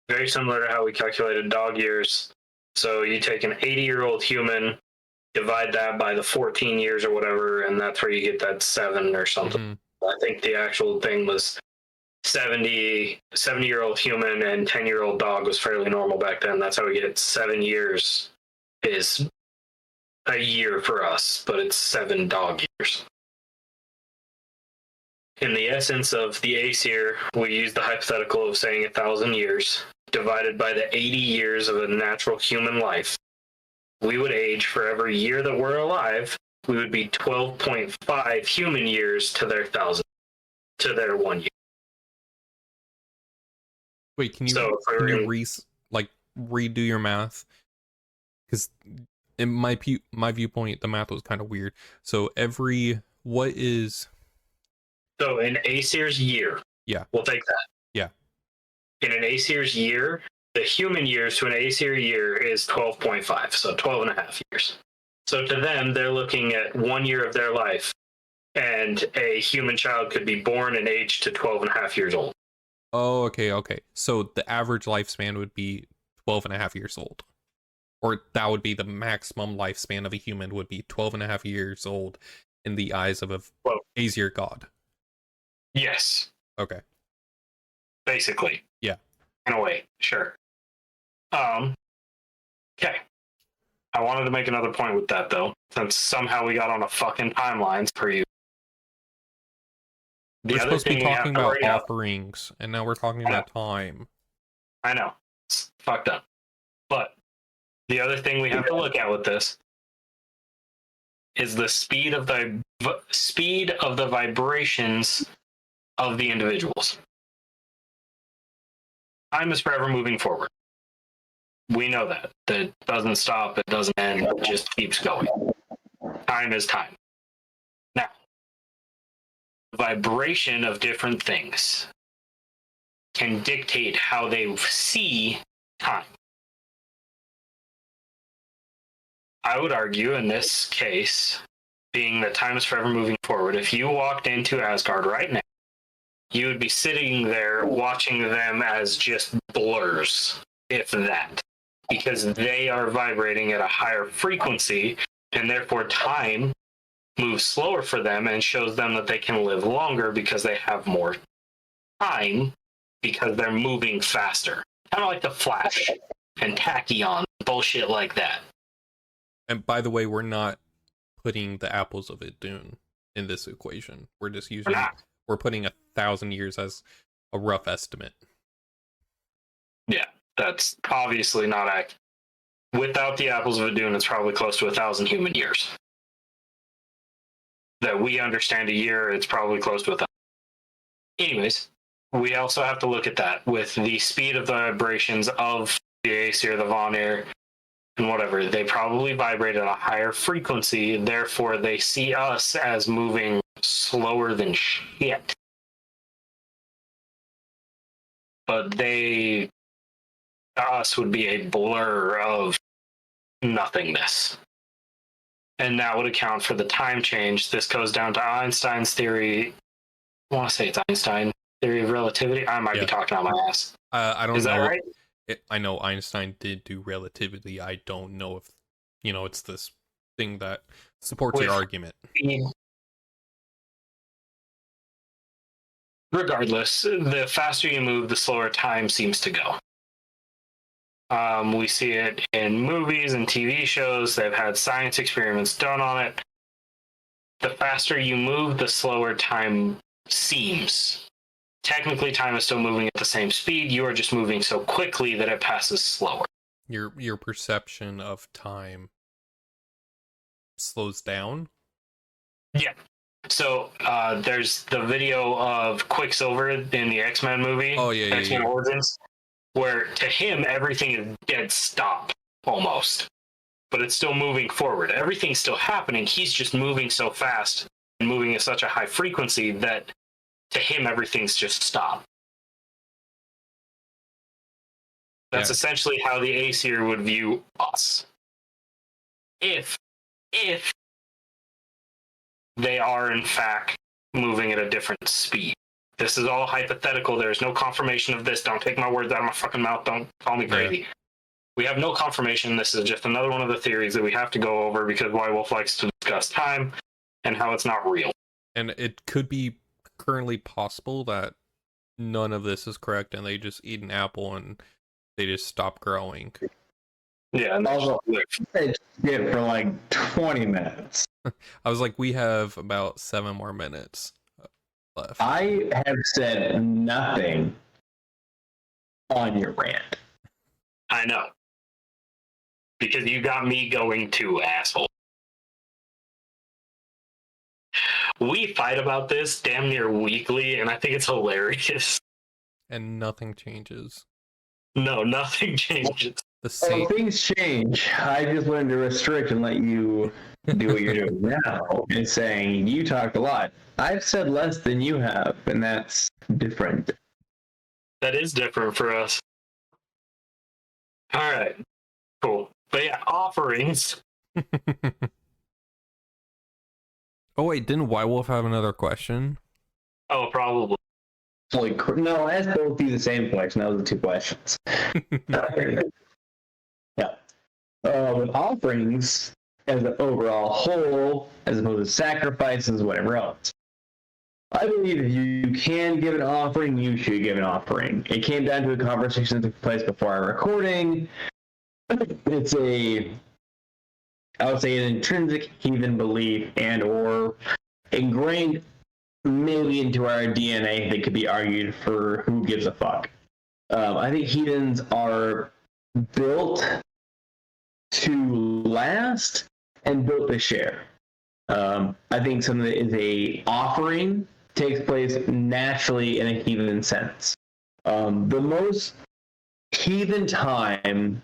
Very similar to how we calculated dog years. So you take an 80-year-old human, divide that by the 14 years or whatever, and that's where you get that 7 or something. Mm-hmm. I think the actual thing was 70-year-old human and 10-year-old dog was fairly normal back then. That's how we get 7 years is a year for us, but it's 7 dog years. In the essence of the Aesir, we use the hypothetical of saying 1,000 years divided by the 80 years of a natural human life. We would age for every year that we're alive. We would be 12.5 human years to their 1,000, to their 1 year. Wait, can you, redo your math? Because in my viewpoint, the math was kind of weird. So So in Aesir's year, yeah, we'll take that. Yeah. In an Aesir's year, the human years to an Aesir year is 12.5, so 12 and a half years. So to them, they're looking at 1 year of their life, and a human child could be born and aged to 12 and a half years old. Oh, okay. So the average lifespan would be 12 and a half years old. Or that would be the maximum lifespan of a human, would be 12 and a half years old in the eyes of a Aesir god. Yes. Okay. Basically. Yeah. In a way, sure. Okay. I wanted to make another point with that, though, since somehow we got on a fucking timelines per you. We're supposed to be talking about offerings, and now we're talking about time. I know. It's fucked up. But the other thing we have to look at with this is the speed of the vibrations of the individuals. Time is forever moving forward. We know that. That doesn't stop, it doesn't end, it just keeps going. Time is time. Now, vibration of different things can dictate how they see time. I would argue in this case, being that time is forever moving forward, if you walked into Asgard right now, you would be sitting there watching them as just blurs, if that, because they are vibrating at a higher frequency, and therefore time moves slower for them and shows them that they can live longer because they have more time because they're moving faster. Kind of like the Flash and Tachyon, bullshit like that. And by the way, we're not putting the apples of Idun in this equation. We're just using, we're putting 1,000 years as a rough estimate. Yeah, that's obviously not accurate. Without the apples of Idun, it's probably close to 1,000 human years. That we understand a year, it's probably close to 1,000. Anyways, we also have to look at that with the speed of the vibrations of the Aesir, the Vanir, and whatever. They probably vibrate at a higher frequency, therefore they see us as moving slower than shit. But they, us, would be a blur of nothingness. And that would account for the time change. This goes down to Einstein's theory. I want to say it's Einstein theory of relativity. I might be talking out my ass. I don't know. Is that right? I know Einstein did do relativity. I don't know if, it's this thing that supports your argument. Regardless, the faster you move, the slower time seems to go. We see it in movies and TV shows. They've had science experiments done on it. The faster you move, the slower time seems. Technically, time is still moving at the same speed. You are just moving so quickly that it passes slower. Your perception of time slows down? Yeah. So there's the video of Quicksilver in the X-Men movie. Oh, yeah, X-Men yeah. Origins. Where to him, everything is dead stop, almost. But it's still moving forward. Everything's still happening. He's just moving so fast and moving at such a high frequency that to him, everything's just stopped. That's essentially how the Aesir would view us. If they are, in fact, moving at a different speed. This is all hypothetical. There's no confirmation of this. Don't take my words out of my fucking mouth. Don't call me crazy. Yeah. We have no confirmation. This is just another one of the theories that we have to go over because White Wolf likes to discuss time and how it's not real. And it could be currently possible that none of this is correct and they just eat an apple and they just stop growing. Yeah, and also, they get for like 20 minutes. I was like, we have about 7 more minutes left. I have said nothing on your rant. I know. Because you got me going too, asshole. We fight about this damn near weekly, and I think it's hilarious. And nothing changes. No, nothing changes. The same. Things change. I just learned to restrict and let you do what you're doing now. And saying, you talked a lot. I've said less than you have, and that's different. That is different for us. All right. Cool. But yeah, offerings. Oh, wait, didn't White Wolf have another question? Oh, probably. No, ask both of you the same question. That was the 2 questions. Yeah. With offerings as an overall whole, as opposed to sacrifices, whatever else. I believe if you can give an offering, you should give an offering. It came down to a conversation that took place before our recording. It's I would say an intrinsic heathen belief and or ingrained maybe into our DNA that could be argued for who gives a fuck. I think heathens are built to last and built to share. I think something that is a offering takes place naturally in a heathen sense. The most heathen time,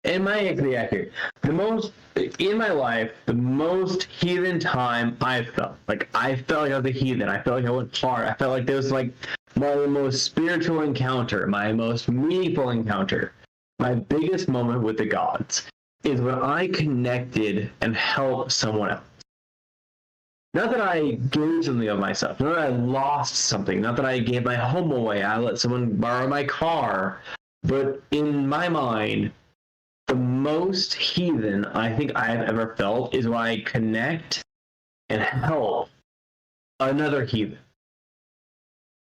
in my accurate, the most in my life, the most heathen time I felt like I was a heathen. I felt like I went far. I felt like there was like my most spiritual encounter, my most meaningful encounter, my biggest moment with the gods is when I connected and helped someone else. Not that I gave something of myself, not that I lost something, not that I gave my home away, I let someone borrow my car, but in my mind, the most heathen I think I've ever felt is when I connect and help another heathen.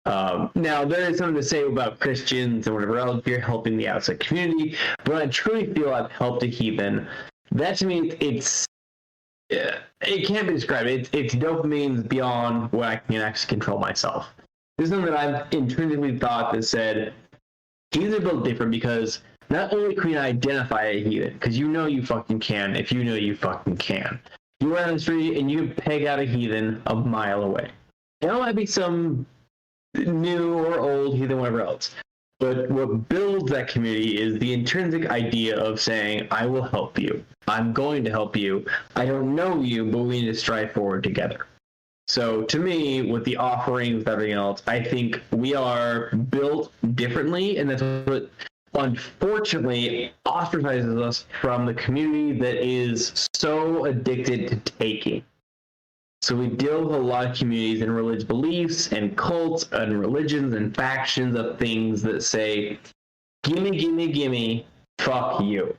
Now, there is something to say about Christians and whatever else, if you're helping the outside community, but I truly feel I've helped a heathen. That to me, it can't be described. It's dopamine beyond what I can actually control myself. This is something that I've intrinsically thought that said, heathens are built different because not only can you identify a heathen, because you know you fucking can if you know you fucking can. You run on the street and you peg out a heathen a mile away. It might be some new or old heathen, whatever else. But what builds that community is the intrinsic idea of saying, I will help you. I'm going to help you. I don't know you, but we need to strive forward together. So to me, with the offerings and everything else, I think we are built differently, and that's what unfortunately ostracizes us from the community that is so addicted to taking. So we deal with a lot of communities and religious beliefs and cults and religions and factions of things that say, gimme, gimme, gimme, fuck you.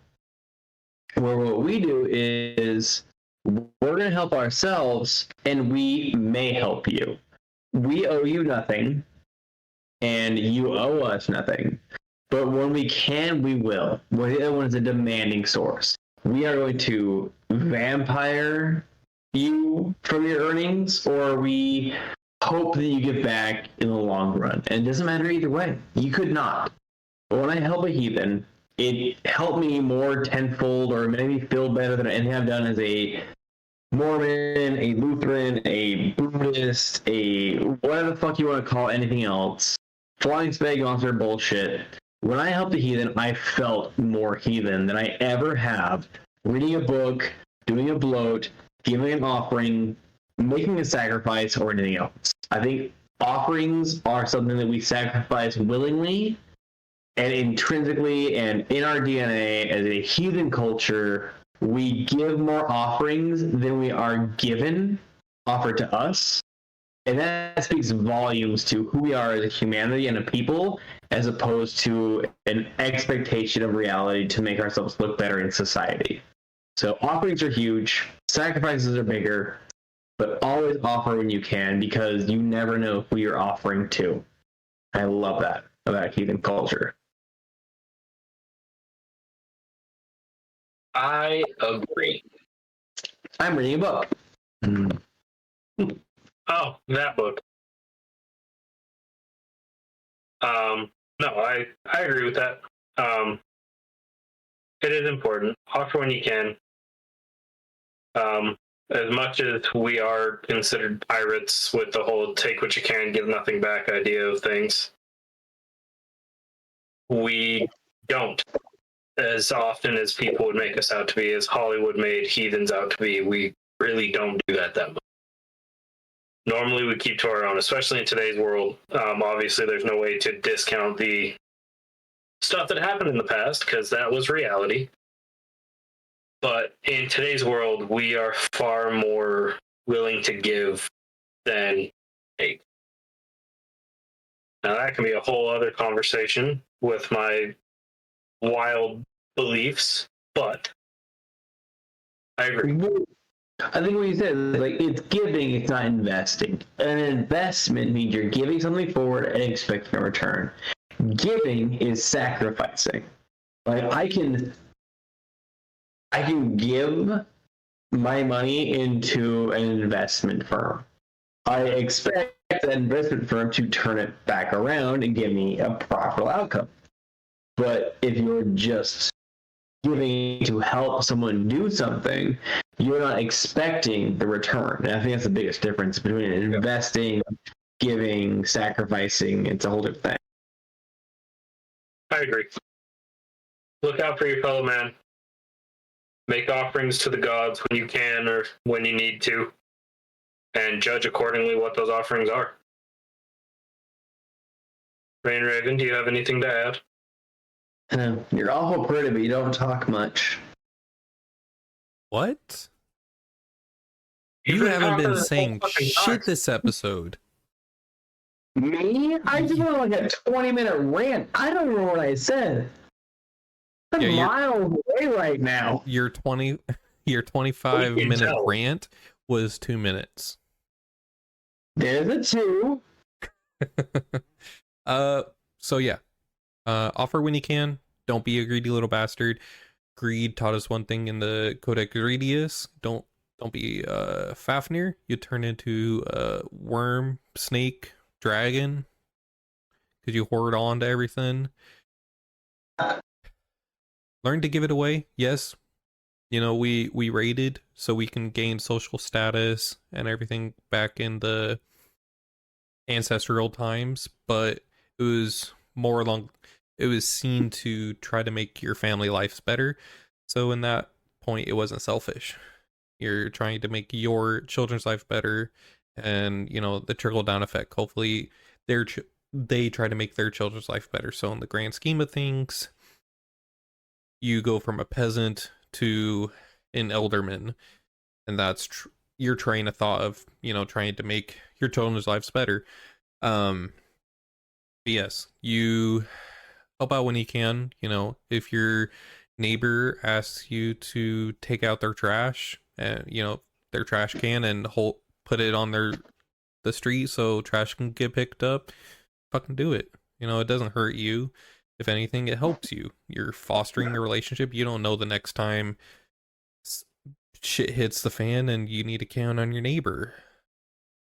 Where what we do is we're going to help ourselves and we may help you. We owe you nothing and you owe us nothing. But when we can, we will. Well, the other one is a demanding source. We are going to vampire you from your earnings, or we hope that you give back in the long run. And it doesn't matter either way. You could not. But when I help a heathen, it helped me more tenfold, or made me feel better than anything I've done as a Mormon, a Lutheran, a Buddhist, a whatever the fuck you want to call anything else. Flying spag monster bullshit. When I helped a heathen, I felt more heathen than I ever have reading a book, doing a bloat, giving an offering, making a sacrifice, or anything else. I think offerings are something that we sacrifice willingly and intrinsically, and in our DNA as a heathen culture, we give more offerings than we are given, offered to us. And that speaks volumes to who we are as a humanity and a people, as opposed to an expectation of reality to make ourselves look better in society. So offerings are huge, sacrifices are bigger, but always offer when you can, because you never know who you're offering to. I love that about heathen culture. I agree. I'm reading a book. Oh, that book. No, I agree with that. It is important. Offer when you can. As much as we are considered pirates with the whole take what you can, give nothing back idea of things, we don't. As often as people would make us out to be, as Hollywood made heathens out to be, we really don't do that much. Normally we keep to our own, especially in today's world. Obviously there's no way to discount the stuff that happened in the past, because that was reality. But in today's world, we are far more willing to give than take. Now that can be a whole other conversation with my wild beliefs, but I agree. I think what you said is, like, it's giving, it's not investing. An investment means you're giving something forward and expecting a return. Giving is sacrificing. Like, I can give my money into an investment firm. I expect that investment firm to turn it back around and give me a profitable outcome. But if you're just giving to help someone do something, you're not expecting the return. And I think that's the biggest difference between investing, giving, sacrificing. It's a whole different thing. I agree. Look out for your fellow man. Make offerings to the gods when you can or when you need to, and judge accordingly what those offerings are. Rain Raven, do you have anything to add? You're awful pretty, but you don't talk much. What? You haven't been saying shit this episode. Me? I just went like a 20-minute rant. I don't remember what I said. I'm miles away right now. Your 25-minute rant was 2 minutes. There's a 2. So yeah. Offer when you can. Don't be a greedy little bastard. Greed taught us one thing in the Codex Gridius. Don't be Fafnir. You turn into a worm, snake, dragon. Because you hoard on to everything. Learn to give it away. Yes. We raided so we can gain social status and everything back in the ancestral times, but it was more along, it was seen to try to make your family lives better. So in that point, it wasn't selfish. You're trying to make your children's life better, and the trickle down effect. Hopefully, they try to make their children's life better. So in the grand scheme of things, you go from a peasant to an elderman, and that's your train of thought of trying to make your children's lives better. Yes, you help out when you can. If your neighbor asks you to take out their trash and their trash can and put it on the street so trash can get picked up, fucking do it. It doesn't hurt you. If anything, it helps you. You're fostering the relationship. You don't know the next time shit hits the fan and you need to count on your neighbor.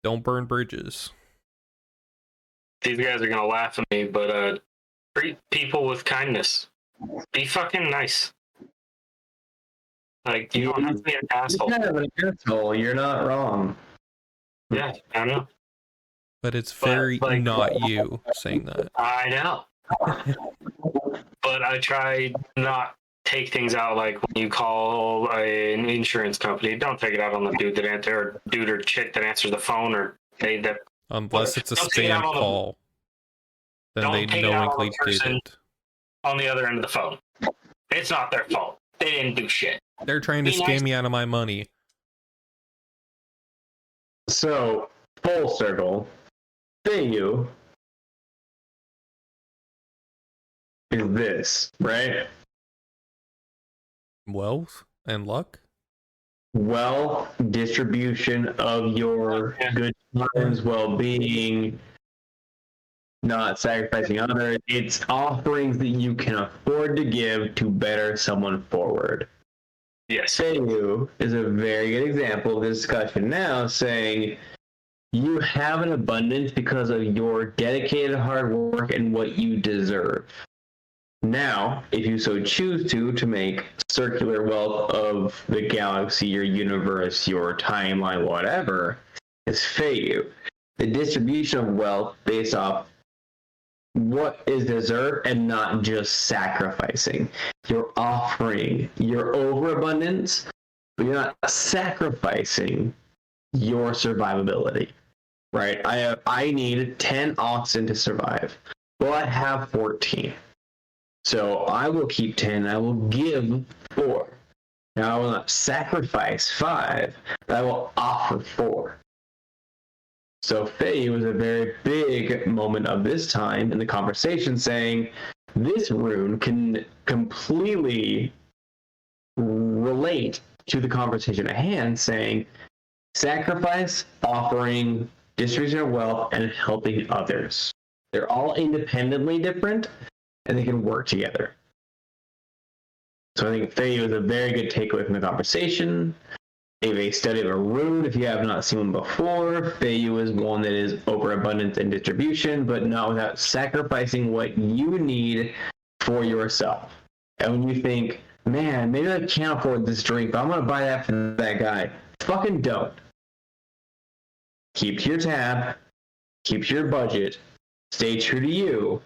Don't burn bridges. These guys are gonna laugh at me, but treat people with kindness. Be fucking nice. Like, you don't have to be an asshole. You're kind of an asshole. You're not wrong. Yeah, I know. But it's very not you saying that. I know. But I try not take things out like when you call an insurance company. Don't take it out on the dude or chick that answers the phone, or they that. Unless it's a spam call, then they knowingly did it. On the other end of the phone, it's not their fault. They didn't do shit. They're trying to scam me out of my money. So, full circle. Thayu is this, right? Wealth and luck? Wealth, distribution of your good times, well-being, not sacrificing others. It's offerings that you can afford to give to better someone forward. Yes. Thayu is a very good example of the discussion now, saying you have an abundance because of your dedicated hard work and what you deserve. Now, if you so choose to make circular wealth of the galaxy, your universe, your timeline, whatever, is Thayu. The distribution of wealth based off what is deserved and not just sacrificing. You're offering your overabundance, but you're not sacrificing your survivability. Right? I need 10 oxen to survive. Well, I have 14. So I will keep 10, I will give 4. Now I will not sacrifice 5, but I will offer 4. So Faye was a very big moment of this time in the conversation, saying this rune can completely relate to the conversation at hand, saying sacrifice, offering, distribution of wealth, and helping others. They're all independently different, and they can work together. So I think Faye was a very good takeaway from the conversation. A study of a rune, if you have not seen one before, Fayu is one that is overabundance in distribution, but not without sacrificing what you need for yourself. And when you think man, maybe I can't afford this drink, but I'm gonna buy that for that guy. Fucking don't. Keep to your tab, keep to your budget, stay true to you,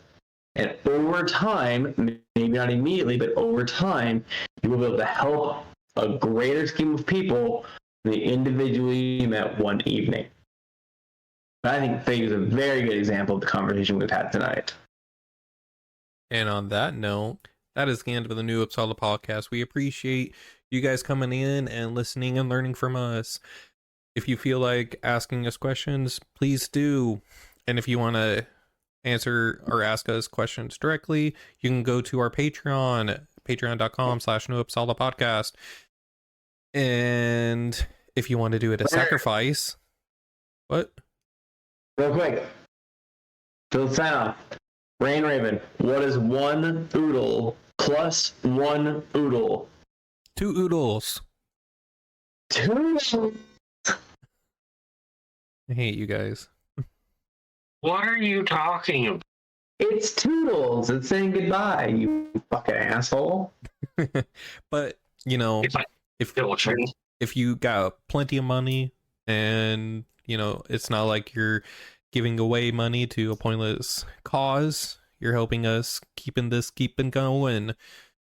and over time, maybe not immediately, but over time, you will be able to help a greater scheme of people than the individually you met one evening. But I think Fake is a very good example of the conversation we've had tonight. And on that note, that is the end of the New Uppsala podcast. We appreciate you guys coming in and listening and learning from us. If you feel like asking us questions, please do. And if you want to answer or ask us questions directly, you can go to our Patreon, patreon.com/New Uppsala podcast. And if you want to do it a sacrifice, what? Real quick, to the sign off. Rain Raven, what is one oodle plus one oodle? 2 oodles. 2. I hate you guys. What are you talking about? It's toodles. It's saying goodbye, you fucking asshole. But, you know, if you got plenty of money and, you know, it's not like you're giving away money to a pointless cause, you're helping us keeping going.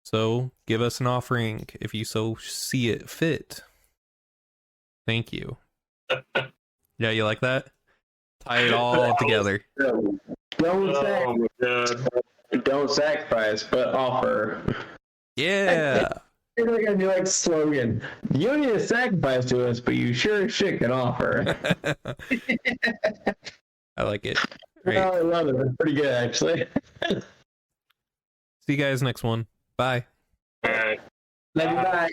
So give us an offering if you so see it fit. Thank you. Yeah, you like that? Tie it all together. Don't sacrifice, but offer. Yeah. It's like a new slogan. You don't need to sacrifice to us, but you sure as shit can offer. I like it. Great. Oh, I love it. It's pretty good, actually. See you guys next one. Bye. All right. Love you, bye.